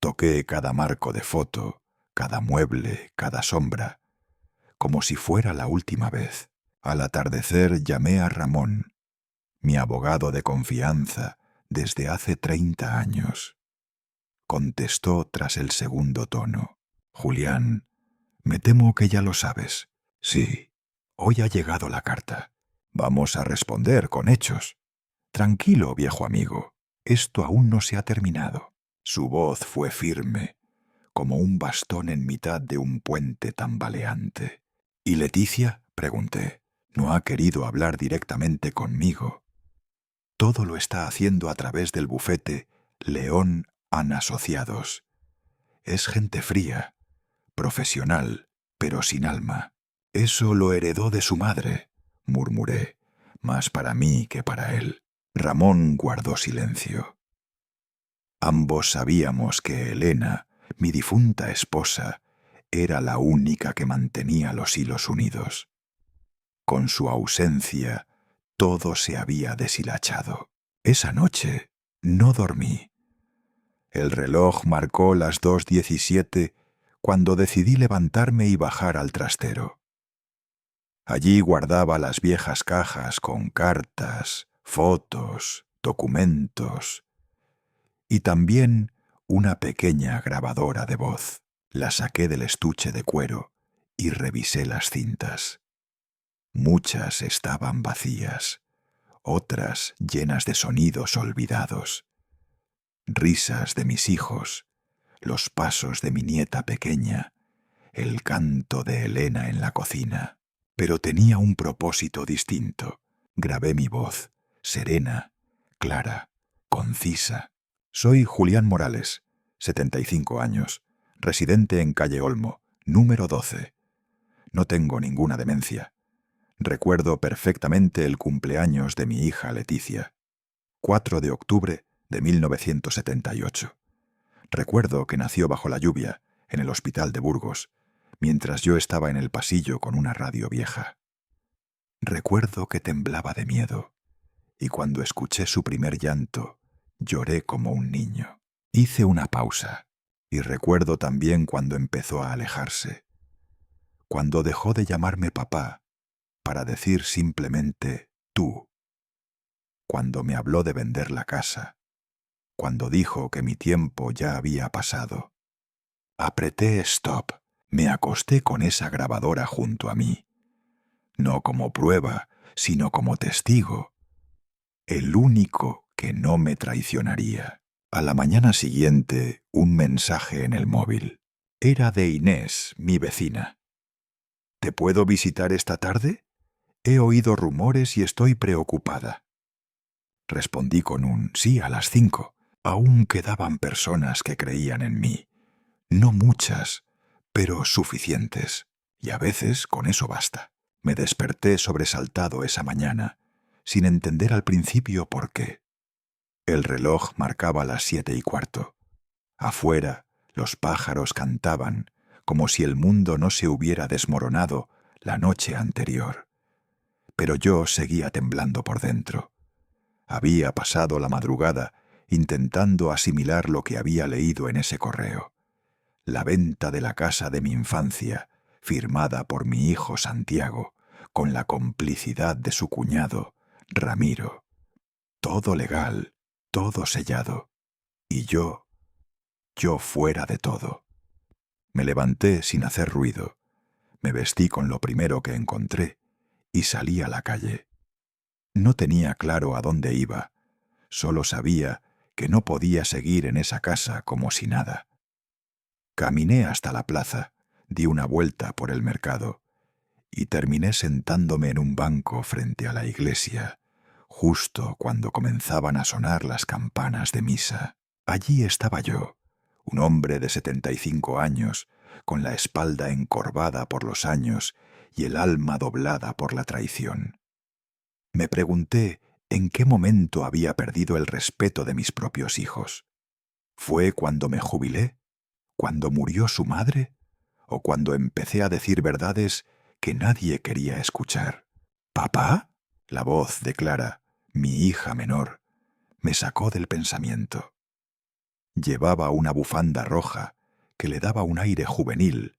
Toqué cada marco de foto, cada mueble, cada sombra, como si fuera la última vez. Al atardecer llamé a Ramón, mi abogado de confianza desde hace 30 años. Contestó tras el segundo tono. «Julián, me temo que ya lo sabes. Sí, hoy ha llegado la carta. Vamos a responder con hechos. Tranquilo, viejo amigo, esto aún no se ha terminado». Su voz fue firme, como un bastón en mitad de un puente tambaleante. «¿Y Leticia?», pregunté. «No ha querido hablar directamente conmigo. Todo lo está haciendo a través del bufete León and Asociados. Es gente fría, profesional, pero sin alma. Eso lo heredó de su madre», murmuré, más para mí que para él. Ramón guardó silencio. Ambos sabíamos que Elena mi difunta esposa, era la única que mantenía los hilos unidos. Con su ausencia, todo se había deshilachado. Esa noche no dormí. El reloj marcó las 2:17 cuando decidí levantarme y bajar al trastero. Allí guardaba las viejas cajas con cartas, fotos, documentos y también una pequeña grabadora de voz. La saqué del estuche de cuero y revisé las cintas. Muchas estaban vacías, otras llenas de sonidos olvidados. Risas de mis hijos, los pasos de mi nieta pequeña, el canto de Elena en la cocina. Pero tenía un propósito distinto. Grabé mi voz, serena, clara, concisa. Soy Julián Morales, 75 años, residente en calle Olmo, número 12. No tengo ninguna demencia. Recuerdo perfectamente el cumpleaños de mi hija Leticia, 4 de octubre de 1978. Recuerdo que nació bajo la lluvia, en el hospital de Burgos, mientras yo estaba en el pasillo con una radio vieja. Recuerdo que temblaba de miedo, y cuando escuché su primer llanto, lloré como un niño. Hice una pausa, y recuerdo también cuando empezó a alejarse, cuando dejó de llamarme papá para decir simplemente tú, cuando me habló de vender la casa, cuando dijo que mi tiempo ya había pasado. Apreté stop. Me acosté con esa grabadora junto a mí, no como prueba, sino como testigo, el único que no me traicionaría. A la mañana siguiente, un mensaje en el móvil. Era de Inés, mi vecina. ¿Te puedo visitar esta tarde? He oído rumores y estoy preocupada. Respondí con un sí a las 5. Aún quedaban personas que creían en mí. No muchas, pero suficientes. Y a veces con eso basta. Me desperté sobresaltado esa mañana, sin entender al principio por qué. El reloj marcaba las 7:15. Afuera, los pájaros cantaban, como si el mundo no se hubiera desmoronado la noche anterior. Pero yo seguía temblando por dentro. Había pasado la madrugada intentando asimilar lo que había leído en ese correo. La venta de la casa de mi infancia, firmada por mi hijo Santiago, con la complicidad de su cuñado, Ramiro. Todo legal, todo sellado. Y yo fuera de todo. Me levanté sin hacer ruido, me vestí con lo primero que encontré y salí a la calle. No tenía claro a dónde iba, solo sabía que no podía seguir en esa casa como si nada. Caminé hasta la plaza, di una vuelta por el mercado y terminé sentándome en un banco frente a la iglesia, justo cuando comenzaban a sonar las campanas de misa. Allí estaba yo, un hombre de 75 años, con la espalda encorvada por los años y el alma doblada por la traición. Me pregunté en qué momento había perdido el respeto de mis propios hijos. ¿Fue cuando me jubilé? ¿Cuando murió su madre? ¿O cuando empecé a decir verdades que nadie quería escuchar? ¿Papá? La voz de Clara, mi hija menor, me sacó del pensamiento. Llevaba una bufanda roja que le daba un aire juvenil,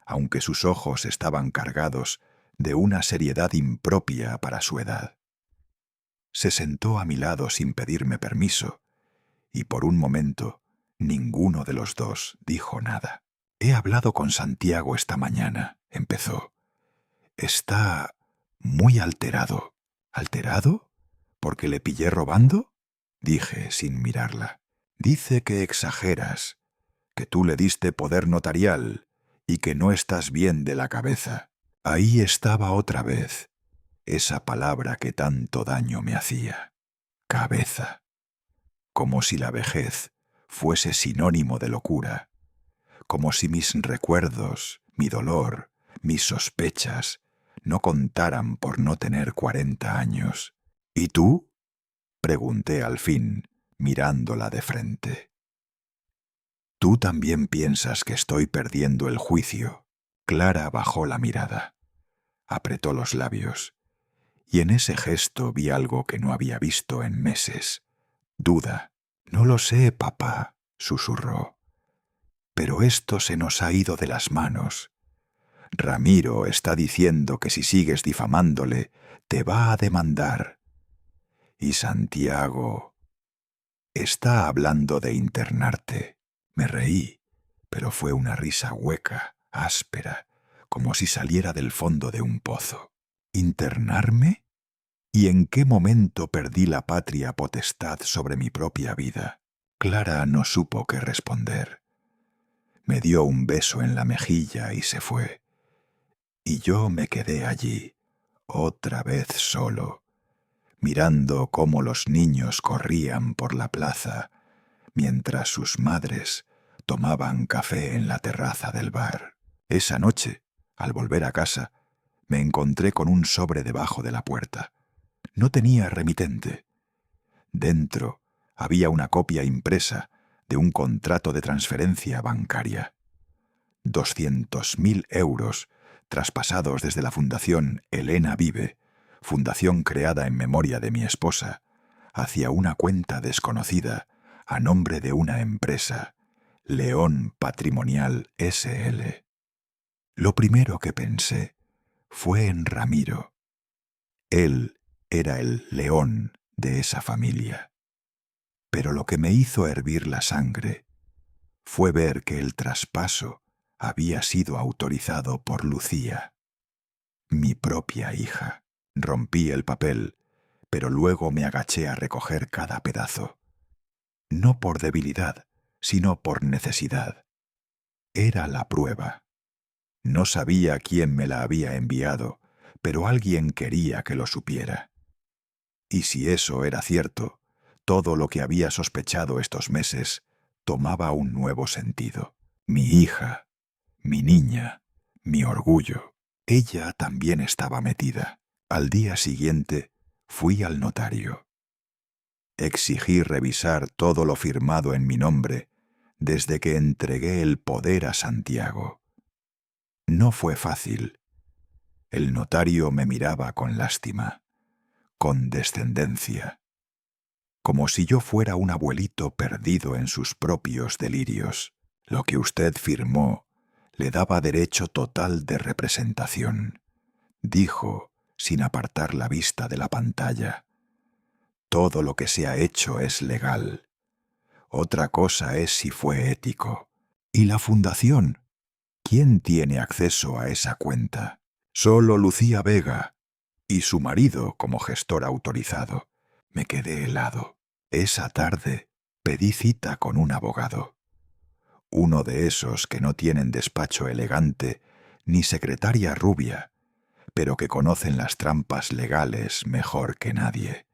aunque sus ojos estaban cargados de una seriedad impropia para su edad. Se sentó a mi lado sin pedirme permiso, y por un momento ninguno de los dos dijo nada. He hablado con Santiago esta mañana, empezó. Está muy alterado. ¿Alterado? ¿Porque le pillé robando? Dije sin mirarla. Dice que exageras, que tú le diste poder notarial y que no estás bien de la cabeza. Ahí estaba otra vez, esa palabra que tanto daño me hacía. Cabeza. Como si la vejez fuese sinónimo de locura, como si mis recuerdos, mi dolor, mis sospechas no contaran por no tener 40 años. ¿Y tú? Pregunté al fin, mirándola de frente. Tú también piensas que estoy perdiendo el juicio. Clara bajó la mirada, apretó los labios, y en ese gesto vi algo que no había visto en meses. Duda. No lo sé, papá, susurró. Pero esto se nos ha ido de las manos. Ramiro está diciendo que si sigues difamándole, te va a demandar. Y Santiago está hablando de internarte. Me reí, pero fue una risa hueca, áspera, como si saliera del fondo de un pozo. ¿Internarme? ¿Y en qué momento perdí la patria potestad sobre mi propia vida? Clara no supo qué responder. Me dio un beso en la mejilla y se fue. Y yo me quedé allí, otra vez solo, mirando cómo los niños corrían por la plaza, mientras sus madres tomaban café en la terraza del bar. Esa noche, al volver a casa, me encontré con un sobre debajo de la puerta. No tenía remitente. Dentro había una copia impresa de un contrato de transferencia bancaria. 200.000 euros traspasados desde la Fundación Elena Vive, fundación creada en memoria de mi esposa, hacia una cuenta desconocida a nombre de una empresa, León Patrimonial S.L. Lo primero que pensé fue en Ramiro. Él era el león de esa familia. Pero lo que me hizo hervir la sangre fue ver que el traspaso había sido autorizado por Lucía, mi propia hija. Rompí el papel, pero luego me agaché a recoger cada pedazo. No por debilidad, sino por necesidad. Era la prueba. No sabía quién me la había enviado, pero alguien quería que lo supiera. Y si eso era cierto, todo lo que había sospechado estos meses tomaba un nuevo sentido. Mi hija, mi niña, mi orgullo. Ella también estaba metida. Al día siguiente fui al notario. Exigí revisar todo lo firmado en mi nombre desde que entregué el poder a Santiago. No fue fácil. El notario me miraba con lástima, con descendencia, como si yo fuera un abuelito perdido en sus propios delirios. Lo que usted firmó le daba derecho total de representación, dijo sin apartar la vista de la pantalla. Todo lo que se ha hecho es legal. Otra cosa es si fue ético. ¿Y la fundación? ¿Quién tiene acceso a esa cuenta? Solo Lucía Vega y su marido como gestor autorizado. Me quedé helado. Esa tarde pedí cita con un abogado. Uno de esos que no tienen despacho elegante ni secretaria rubia, pero que conocen las trampas legales mejor que nadie.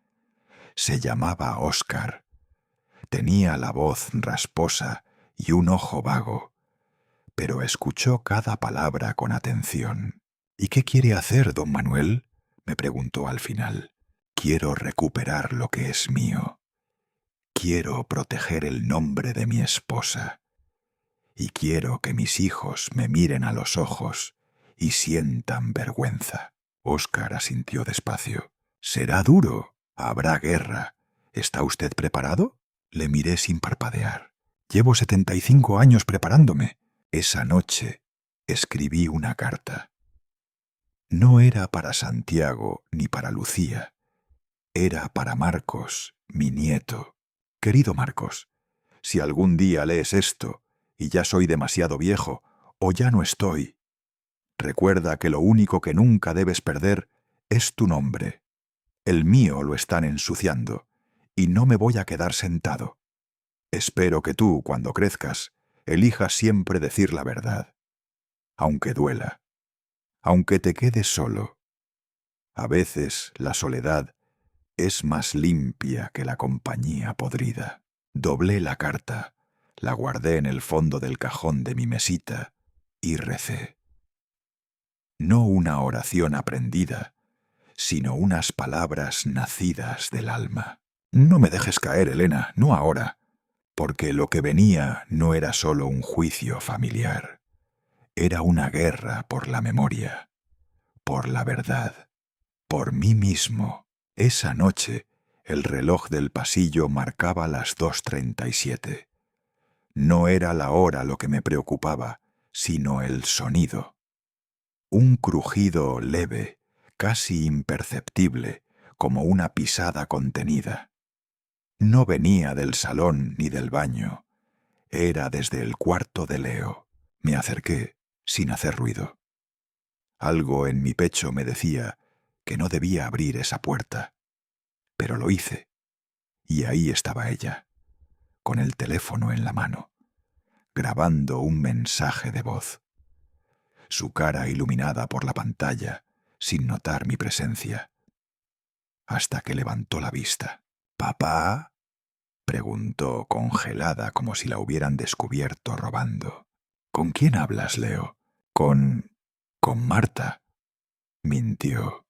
Se llamaba Óscar. Tenía la voz rasposa y un ojo vago, pero escuchó cada palabra con atención. ¿Y qué quiere hacer, don Manuel?, me preguntó al final. Quiero recuperar lo que es mío. Quiero proteger el nombre de mi esposa. Y quiero que mis hijos me miren a los ojos y sientan vergüenza. Óscar asintió despacio. Será duro. Habrá guerra. ¿Está usted preparado? Le miré sin parpadear. Llevo 75 años preparándome. Esa noche escribí una carta. No era para Santiago ni para Lucía. Era para Marcos, mi nieto. Querido Marcos, si algún día lees esto y ya soy demasiado viejo o ya no estoy, recuerda que lo único que nunca debes perder es tu nombre. El mío lo están ensuciando y no me voy a quedar sentado. Espero que tú, cuando crezcas, elijas siempre decir la verdad, aunque duela, aunque te quedes solo. A veces la soledad es más limpia que la compañía podrida. Doblé la carta, la guardé en el fondo del cajón de mi mesita y recé. No una oración aprendida, sino unas palabras nacidas del alma. No me dejes caer, Elena, no ahora. porque lo que venía no era solo un juicio familiar, era una guerra por la memoria, por la verdad, por mí mismo. Esa noche, el reloj del pasillo marcaba las 2:37. No era la hora lo que me preocupaba, sino el sonido. Un crujido leve, casi imperceptible, como una pisada contenida. No venía del salón ni del baño. Era desde el cuarto de Leo. Me acerqué, sin hacer ruido. Algo en mi pecho me decía que no debía abrir esa puerta. Pero lo hice. Y ahí estaba ella, con el teléfono en la mano, grabando un mensaje de voz. Su cara iluminada por la pantalla, sin notar mi presencia. Hasta que levantó la vista. «¿Papá?», preguntó congelada como si la hubieran descubierto robando. «¿Con quién hablas, Leo?» «Con Marta», mintió,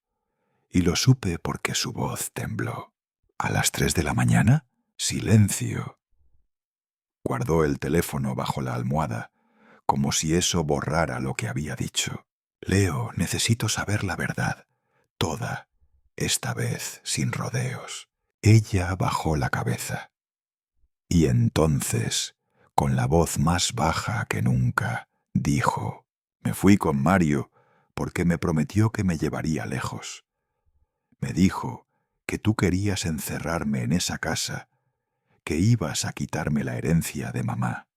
y lo supe porque su voz tembló. «¿A las 3 de la mañana?» «Silencio». Guardó el teléfono bajo la almohada, como si eso borrara lo que había dicho. «Leo, necesito saber la verdad, toda, esta vez sin rodeos». Ella bajó la cabeza. Y entonces, con la voz más baja que nunca, dijo: «Me fui con Mario porque me prometió que me llevaría lejos. Me dijo que tú querías encerrarme en esa casa, que ibas a quitarme la herencia de mamá.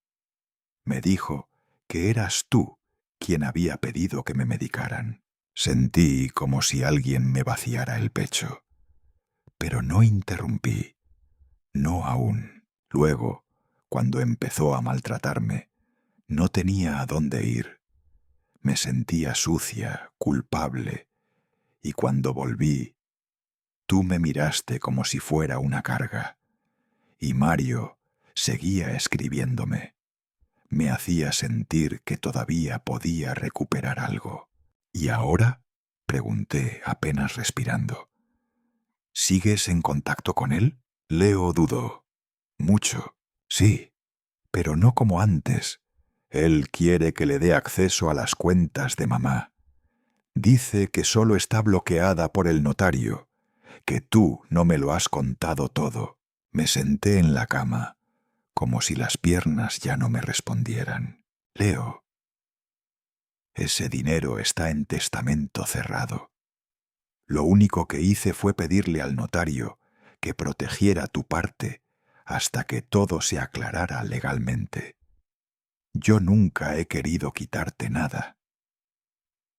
Me dijo que eras tú quien había pedido que me medicaran». Sentí como si alguien me vaciara el pecho. Pero no interrumpí. No aún. Luego, cuando empezó a maltratarme, no tenía a dónde ir. Me sentía sucia, culpable, y cuando volví, tú me miraste como si fuera una carga. Y Mario seguía escribiéndome. Me hacía sentir que todavía podía recuperar algo. «¿Y ahora?», pregunté apenas respirando. «¿Sigues en contacto con él?». Leo dudó. «Mucho, sí, pero no como antes. Él quiere que le dé acceso a las cuentas de mamá. Dice que solo está bloqueada por el notario, que tú no me lo has contado todo». Me senté en la cama, como si las piernas ya no me respondieran. «Leo, ese dinero está en testamento cerrado. Lo único que hice fue pedirle al notario que protegiera tu parte hasta que todo se aclarara legalmente. Yo nunca he querido quitarte nada,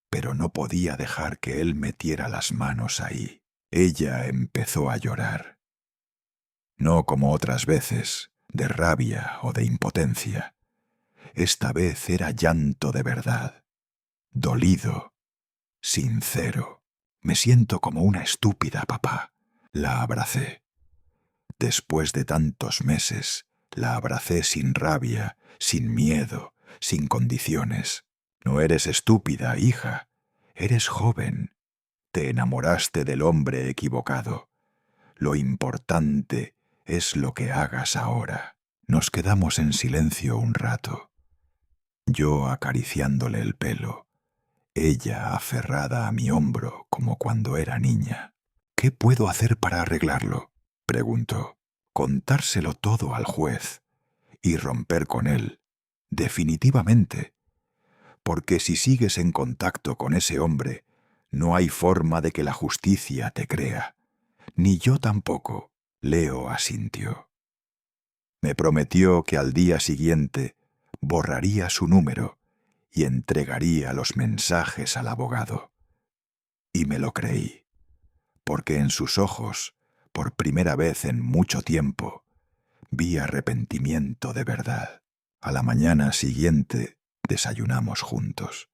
pero no podía dejar que él metiera las manos ahí». Ella empezó a llorar. No como otras veces, de rabia o de impotencia. Esta vez era llanto de verdad, dolido, sincero. «Me siento como una estúpida, papá». La abracé. Después de tantos meses, la abracé sin rabia, sin miedo, sin condiciones. «No eres estúpida, hija. Eres joven. Te enamoraste del hombre equivocado. Lo importante es lo que hagas ahora». Nos quedamos en silencio un rato. Yo acariciándole el pelo, ella aferrada a mi hombro como cuando era niña. «¿Qué puedo hacer para arreglarlo?», preguntó. «Contárselo todo al juez y romper con él, definitivamente. Porque si sigues en contacto con ese hombre, no hay forma de que la justicia te crea. Ni yo tampoco». Leo asintió. Me prometió que al día siguiente borraría su número y entregaría los mensajes al abogado. Y me lo creí, porque en sus ojos, por primera vez en mucho tiempo, vi arrepentimiento de verdad. A la mañana siguiente desayunamos juntos.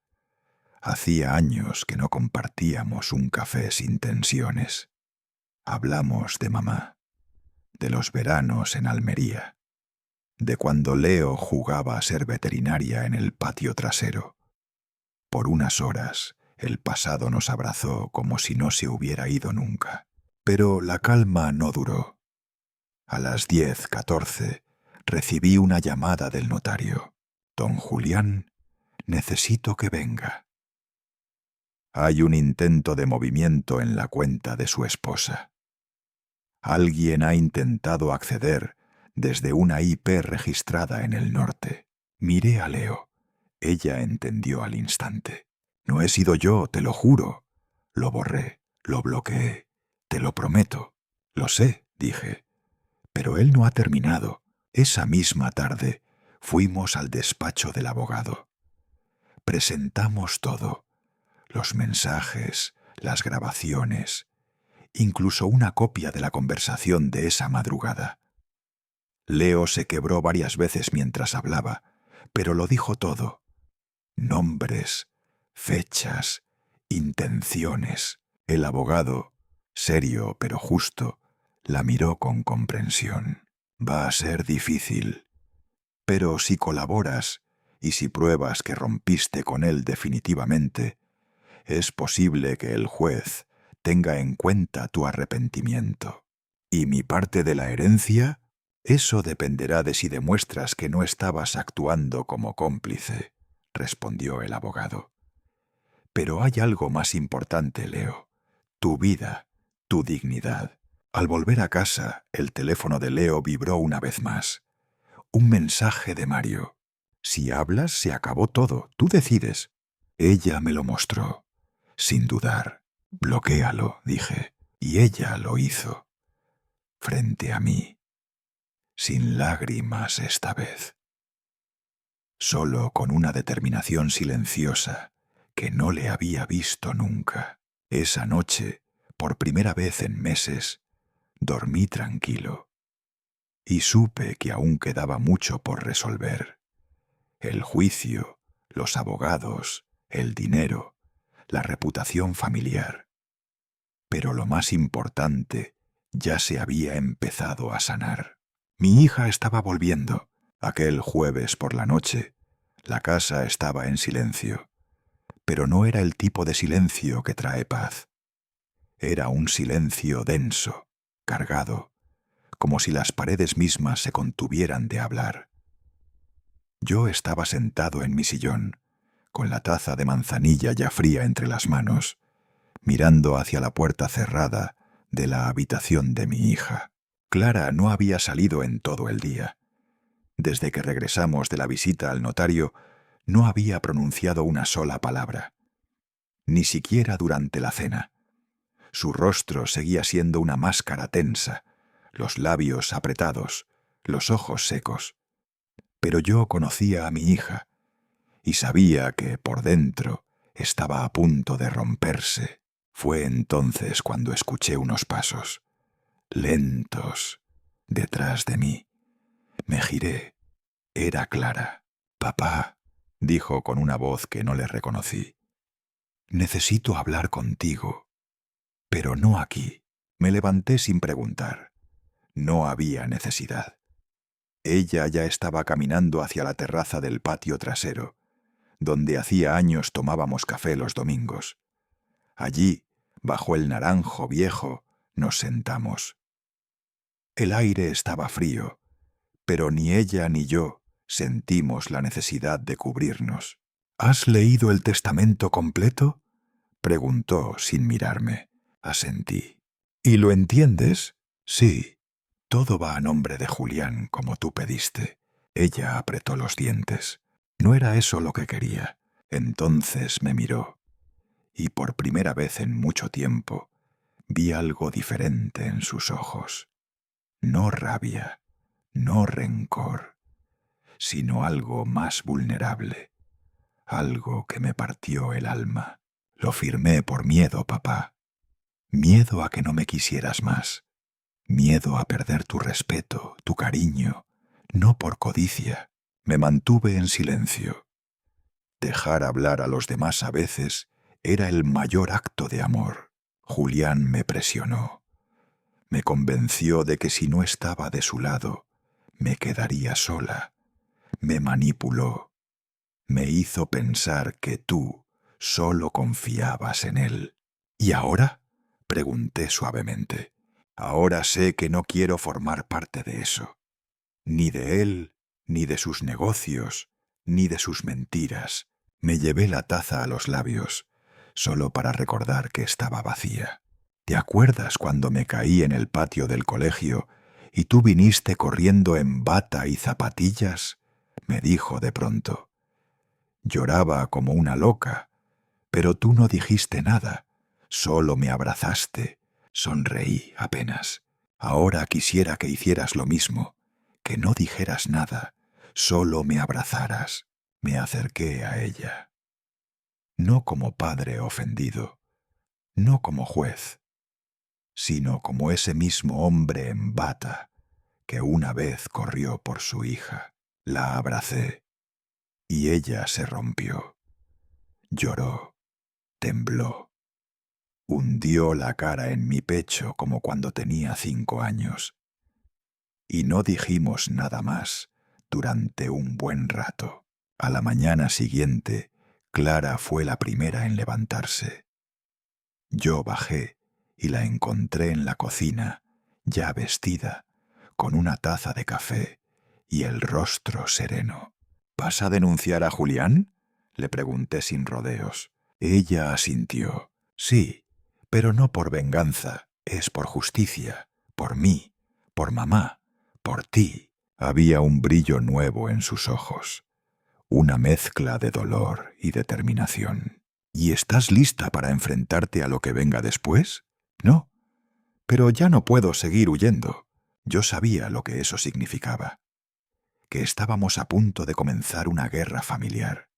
Hacía años que no compartíamos un café sin tensiones. Hablamos de mamá, de los veranos en Almería, de cuando Leo jugaba a ser veterinaria en el patio trasero. Por unas horas el pasado nos abrazó como si no se hubiera ido nunca. Pero la calma no duró. A las 10:14 Recibí una llamada del notario. «Don Julián, necesito que venga». Hay un intento de movimiento en la cuenta de su esposa. Alguien ha intentado acceder desde una IP registrada en el norte. Miré a Leo. Ella entendió al instante. «No he sido yo, te lo juro». Lo borré, lo bloqueé. «Te lo prometo». «Lo sé», dije. Pero él no ha terminado. Esa misma tarde fuimos al despacho del abogado. Presentamos todo: los mensajes, las grabaciones, incluso una copia de la conversación de esa madrugada. Leo se quebró varias veces mientras hablaba, pero lo dijo todo. Nombres, fechas, intenciones. El abogado, serio pero justo, la miró con comprensión. «Va a ser difícil, pero si colaboras y si pruebas que rompiste con él definitivamente, es posible que el juez tenga en cuenta tu arrepentimiento. ¿Y mi parte de la herencia? Eso dependerá de si demuestras que no estabas actuando como cómplice», respondió el abogado. «Pero hay algo más importante, Leo: tu vida, tu dignidad». Al volver a casa, el teléfono de Leo vibró una vez más. Un mensaje de Mario. «Si hablas, se acabó todo. Tú decides». Ella me lo mostró. Sin dudar. «Bloquéalo», dije. Y ella lo hizo. Frente a mí. Sin lágrimas esta vez. Solo con una determinación silenciosa que no le había visto nunca. Esa noche, por primera vez en meses, dormí tranquilo. Y supe que aún quedaba mucho por resolver. El juicio, los abogados, el dinero, la reputación familiar. Pero lo más importante ya se había empezado a sanar. Mi hija estaba volviendo. Aquel jueves por la noche, la casa estaba en silencio. Pero no era el tipo de silencio que trae paz. Era un silencio denso, cargado, como si las paredes mismas se contuvieran de hablar. Yo estaba sentado en mi sillón, con la taza de manzanilla ya fría entre las manos, mirando hacia la puerta cerrada de la habitación de mi hija. Clara no había salido en todo el día. Desde que regresamos de la visita al notario, no había pronunciado una sola palabra, ni siquiera durante la cena. Su rostro seguía siendo una máscara tensa, los labios apretados, los ojos secos. Pero yo conocía a mi hija y sabía que por dentro estaba a punto de romperse. Fue entonces cuando escuché unos pasos, lentos, detrás de mí. Me giré. Era Clara. «Papá», dijo con una voz que no le reconocí, «necesito hablar contigo, pero no aquí». Me levanté sin preguntar. No había necesidad. Ella ya estaba caminando hacia la terraza del patio trasero, donde hacía años tomábamos café los domingos. Allí, bajo el naranjo viejo, nos sentamos. El aire estaba frío, pero ni ella ni yo sentimos la necesidad de cubrirnos. «¿Has leído el testamento completo?», preguntó sin mirarme. Asentí. «¿Y lo entiendes?». «Sí. Todo va a nombre de Julián, como tú pediste». Ella apretó los dientes. No era eso lo que quería. Entonces me miró, y por primera vez en mucho tiempo vi algo diferente en sus ojos. No rabia, no rencor, sino algo más vulnerable, algo que me partió el alma. «Lo firmé por miedo, papá. Miedo a que no me quisieras más. Miedo a perder tu respeto, tu cariño, no por codicia». Me mantuve en silencio. Dejar hablar a los demás a veces era el mayor acto de amor. Julián me presionó. Me convenció de que si no estaba de su lado, me quedaría sola. Me manipuló. Me hizo pensar que tú solo confiabas en él. «¿Y ahora?», pregunté suavemente. «Ahora sé que no quiero formar parte de eso. Ni de él, ni de sus negocios, ni de sus mentiras. Me llevé la taza a los labios, solo para recordar que estaba vacía. ¿Te acuerdas cuando me caí en el patio del colegio y tú viniste corriendo en bata y zapatillas? Me dijo de pronto. Lloraba como una loca, pero tú no dijiste nada, solo me abrazaste. Sonreí apenas. Ahora quisiera que hicieras lo mismo, que no dijeras nada, solo me abrazaras. Me acerqué a ella. No como padre ofendido, no como juez, sino como ese mismo hombre en bata que una vez corrió por su hija. La abracé y ella se rompió. Lloró, tembló, hundió la cara en mi pecho como cuando tenía 5 años. Y no dijimos nada más durante un buen rato. A la mañana siguiente, Clara fue la primera en levantarse. Yo bajé y la encontré en la cocina, ya vestida, con una taza de café y el rostro sereno. ¿Vas a denunciar a Julián?, le pregunté sin rodeos. Ella asintió. Sí, pero no por venganza, es por justicia, por mí, por mamá, por ti. Había un brillo nuevo en sus ojos, una mezcla de dolor y determinación. ¿Y estás lista para enfrentarte a lo que venga después? No, pero ya no puedo seguir huyendo. Yo sabía lo que eso significaba, que estábamos a punto de comenzar una guerra familiar,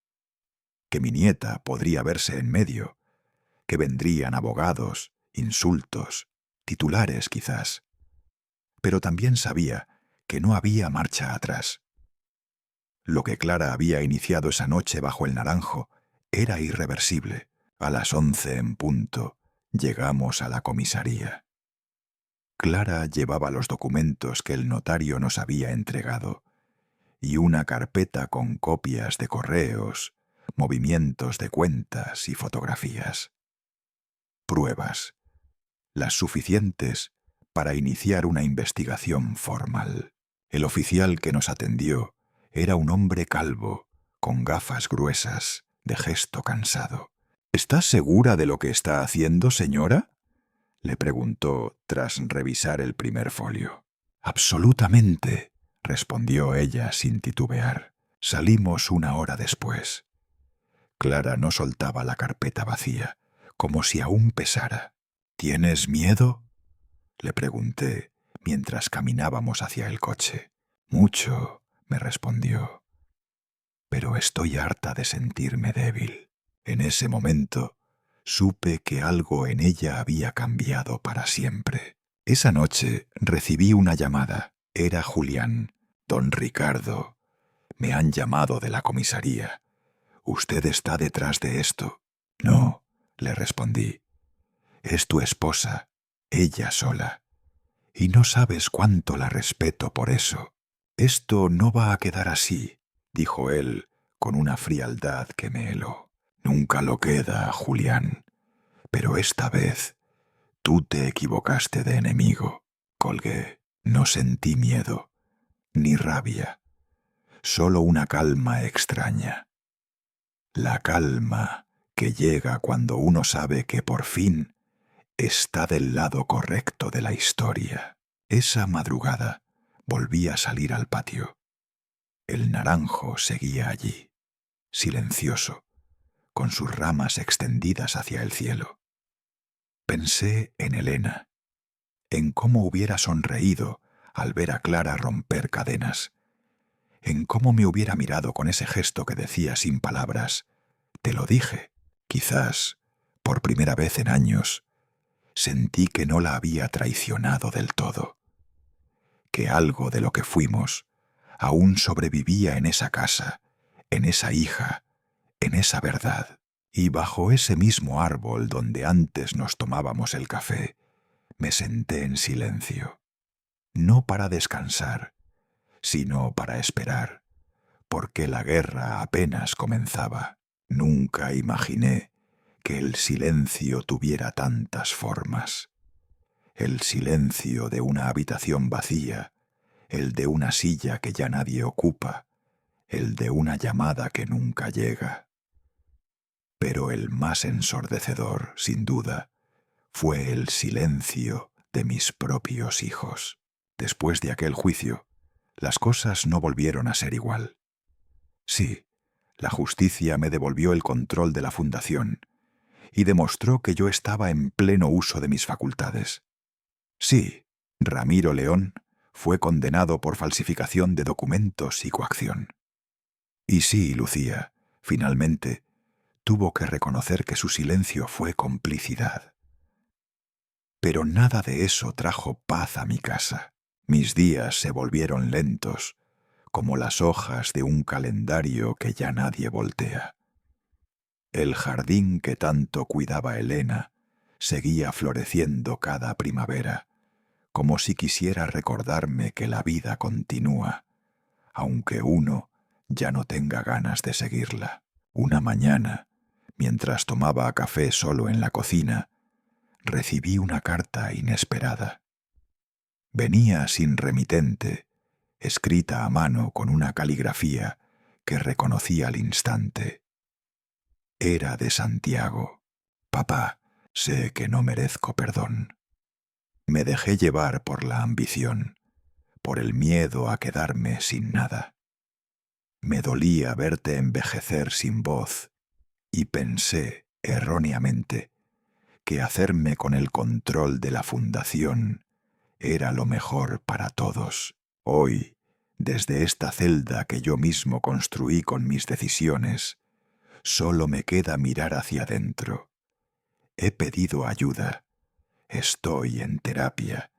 que mi nieta podría verse en medio, que vendrían abogados, insultos, titulares quizás. Pero también sabía que no había marcha atrás. Lo que Clara había iniciado esa noche bajo el naranjo era irreversible. A las 11 en punto llegamos a la comisaría. Clara llevaba los documentos que el notario nos había entregado y una carpeta con copias de correos, movimientos de cuentas y fotografías. Pruebas, las suficientes para iniciar una investigación formal. El oficial que nos atendió era un hombre calvo, con gafas gruesas, de gesto cansado. ¿Estás segura de lo que está haciendo, señora?, le preguntó tras revisar el primer folio. Absolutamente, respondió ella sin titubear. Salimos 1 hora después. Clara no soltaba la carpeta vacía, como si aún pesara. ¿Tienes miedo?, le pregunté mientras caminábamos hacia el coche. Mucho, me respondió, pero estoy harta de sentirme débil. En ese momento supe que algo en ella había cambiado para siempre. Esa noche recibí una llamada. Era Julián. Don Ricardo, me han llamado de la comisaría. ¿Usted está detrás de esto? No, le respondí. Es tu esposa, ella sola. Y no sabes cuánto la respeto por eso. Esto no va a quedar así, dijo él con una frialdad que me heló. Nunca lo queda, Julián. Pero esta vez tú te equivocaste de enemigo. Colgué. No sentí miedo, ni rabia, solo una calma extraña. La calma que llega cuando uno sabe que por fin está del lado correcto de la historia. Esa madrugada volví a salir al patio. El naranjo seguía allí, silencioso, con sus ramas extendidas hacia el cielo. Pensé en Elena, en cómo hubiera sonreído al ver a Clara romper cadenas, en cómo me hubiera mirado con ese gesto que decía sin palabras: «Te lo dije». Quizás, por primera vez en años, sentí que no la había traicionado del todo, que algo de lo que fuimos aún sobrevivía en esa casa, en esa hija, en esa verdad. Y bajo ese mismo árbol donde antes nos tomábamos el café, me senté en silencio, no para descansar, sino para esperar, porque la guerra apenas comenzaba. Nunca imaginé que el silencio tuviera tantas formas. El silencio de una habitación vacía, el de una silla que ya nadie ocupa, el de una llamada que nunca llega. Pero el más ensordecedor, sin duda, fue el silencio de mis propios hijos. Después de aquel juicio, las cosas no volvieron a ser igual. Sí, la justicia me devolvió el control de la fundación y demostró que yo estaba en pleno uso de mis facultades. Sí, Ramiro León fue condenado por falsificación de documentos y coacción. Y sí, Lucía, finalmente, tuvo que reconocer que su silencio fue complicidad. Pero nada de eso trajo paz a mi casa. Mis días se volvieron lentos, como las hojas de un calendario que ya nadie voltea. El jardín que tanto cuidaba Elena seguía floreciendo cada primavera, como si quisiera recordarme que la vida continúa, aunque uno ya no tenga ganas de seguirla. Una mañana, mientras tomaba café solo en la cocina, recibí una carta inesperada. Venía sin remitente, escrita a mano con una caligrafía que reconocí al instante. Era de Santiago. Papá, sé que no merezco perdón. Me dejé llevar por la ambición, por el miedo a quedarme sin nada. Me dolía verte envejecer sin voz y pensé, erróneamente, que hacerme con el control de la fundación era lo mejor para todos. Hoy, desde esta celda que yo mismo construí con mis decisiones, solo me queda mirar hacia adentro. He pedido ayuda, estoy en terapia,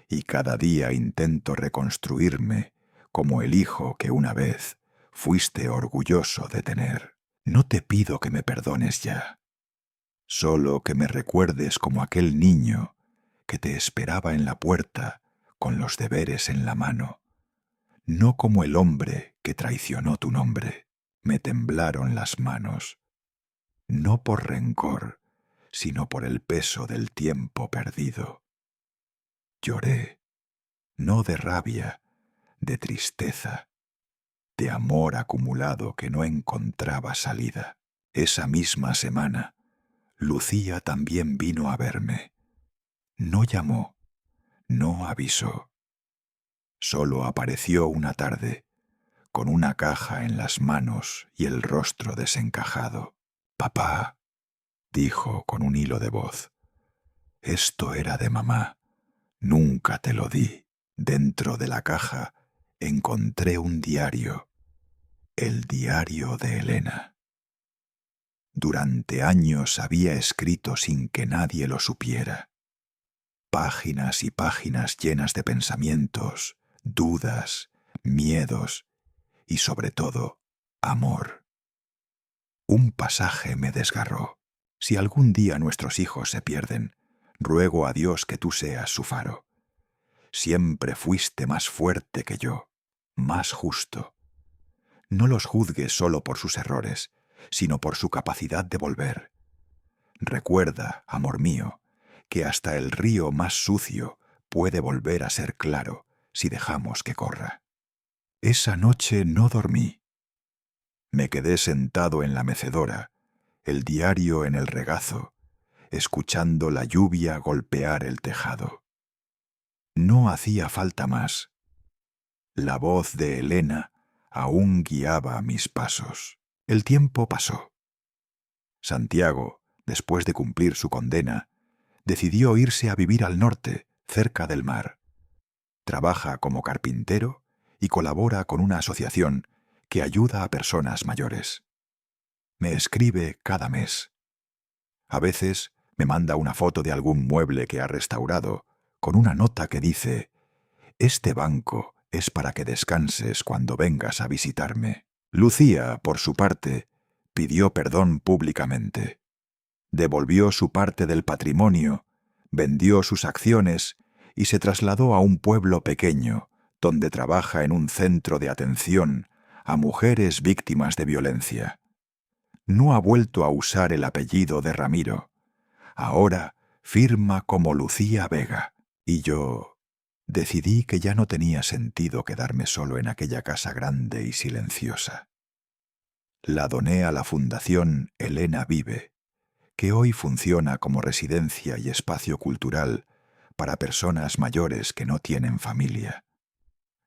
y cada día intento reconstruirme como el hijo que una vez fuiste orgulloso de tener. No te pido que me perdones ya, solo que me recuerdes como aquel niño que te esperaba en la puerta con los deberes en la mano, no como el hombre que traicionó tu nombre. Me temblaron las manos, no por rencor, sino por el peso del tiempo perdido. Lloré, no de rabia, de tristeza, de amor acumulado que no encontraba salida. Esa misma semana, Lucía también vino a verme. No llamó, no avisó. Solo apareció una tarde, con una caja en las manos y el rostro desencajado. Papá, dijo con un hilo de voz, esto era de mamá, nunca te lo di. Dentro de la caja encontré un diario, el diario de Elena. Durante años había escrito sin que nadie lo supiera. Páginas y páginas llenas de pensamientos, dudas, miedos y, sobre todo, amor. Un pasaje me desgarró. Si algún día nuestros hijos se pierden, ruego a Dios que tú seas su faro. Siempre fuiste más fuerte que yo, más justo. No los juzgues solo por sus errores, sino por su capacidad de volver. Recuerda, amor mío, que hasta el río más sucio puede volver a ser claro si dejamos que corra. Esa noche no dormí. Me quedé sentado en la mecedora, el diario en el regazo, escuchando la lluvia golpear el tejado. No hacía falta más. La voz de Elena aún guiaba mis pasos. El tiempo pasó. Santiago, después de cumplir su condena, decidió irse a vivir al norte, cerca del mar. Trabaja como carpintero y colabora con una asociación que ayuda a personas mayores. Me escribe cada mes. A veces me manda una foto de algún mueble que ha restaurado, con una nota que dice: «Este banco es para que descanses cuando vengas a visitarme». Lucía, por su parte, pidió perdón públicamente. Devolvió su parte del patrimonio, vendió sus acciones y se trasladó a un pueblo pequeño, donde trabaja en un centro de atención a mujeres víctimas de violencia. No ha vuelto a usar el apellido de Ramiro. Ahora firma como Lucía Vega. Y yo decidí que ya no tenía sentido quedarme solo en aquella casa grande y silenciosa. La doné a la Fundación Elena Vive, que hoy funciona como residencia y espacio cultural para personas mayores que no tienen familia.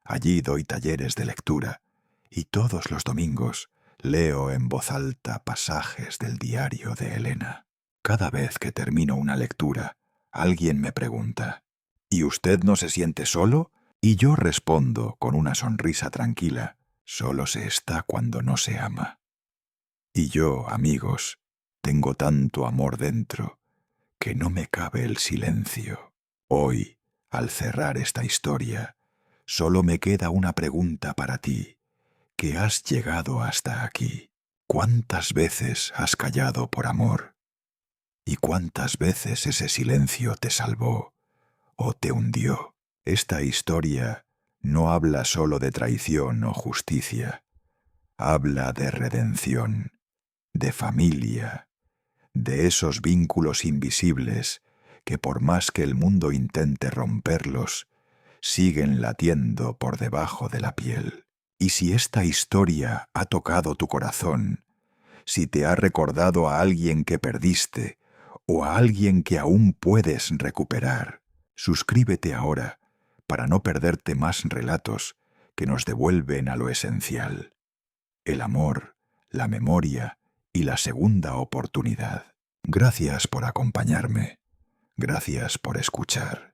Allí doy talleres de lectura y todos los domingos leo en voz alta pasajes del diario de Elena. Cada vez que termino una lectura, alguien me pregunta: ¿y usted no se siente solo? Y yo respondo con una sonrisa tranquila: solo se está cuando no se ama. Y yo, amigos, tengo tanto amor dentro que no me cabe el silencio. Hoy, al cerrar esta historia, solo me queda una pregunta para ti, que has llegado hasta aquí. ¿Cuántas veces has callado por amor? ¿Y cuántas veces ese silencio te salvó o te hundió? Esta historia no habla solo de traición o justicia, habla de redención, de familia, de esos vínculos invisibles que por más que el mundo intente romperlos, siguen latiendo por debajo de la piel. Y si esta historia ha tocado tu corazón, si te ha recordado a alguien que perdiste o a alguien que aún puedes recuperar, suscríbete ahora para no perderte más relatos que nos devuelven a lo esencial: el amor, la memoria y la segunda oportunidad. Gracias por acompañarme. Gracias por escuchar.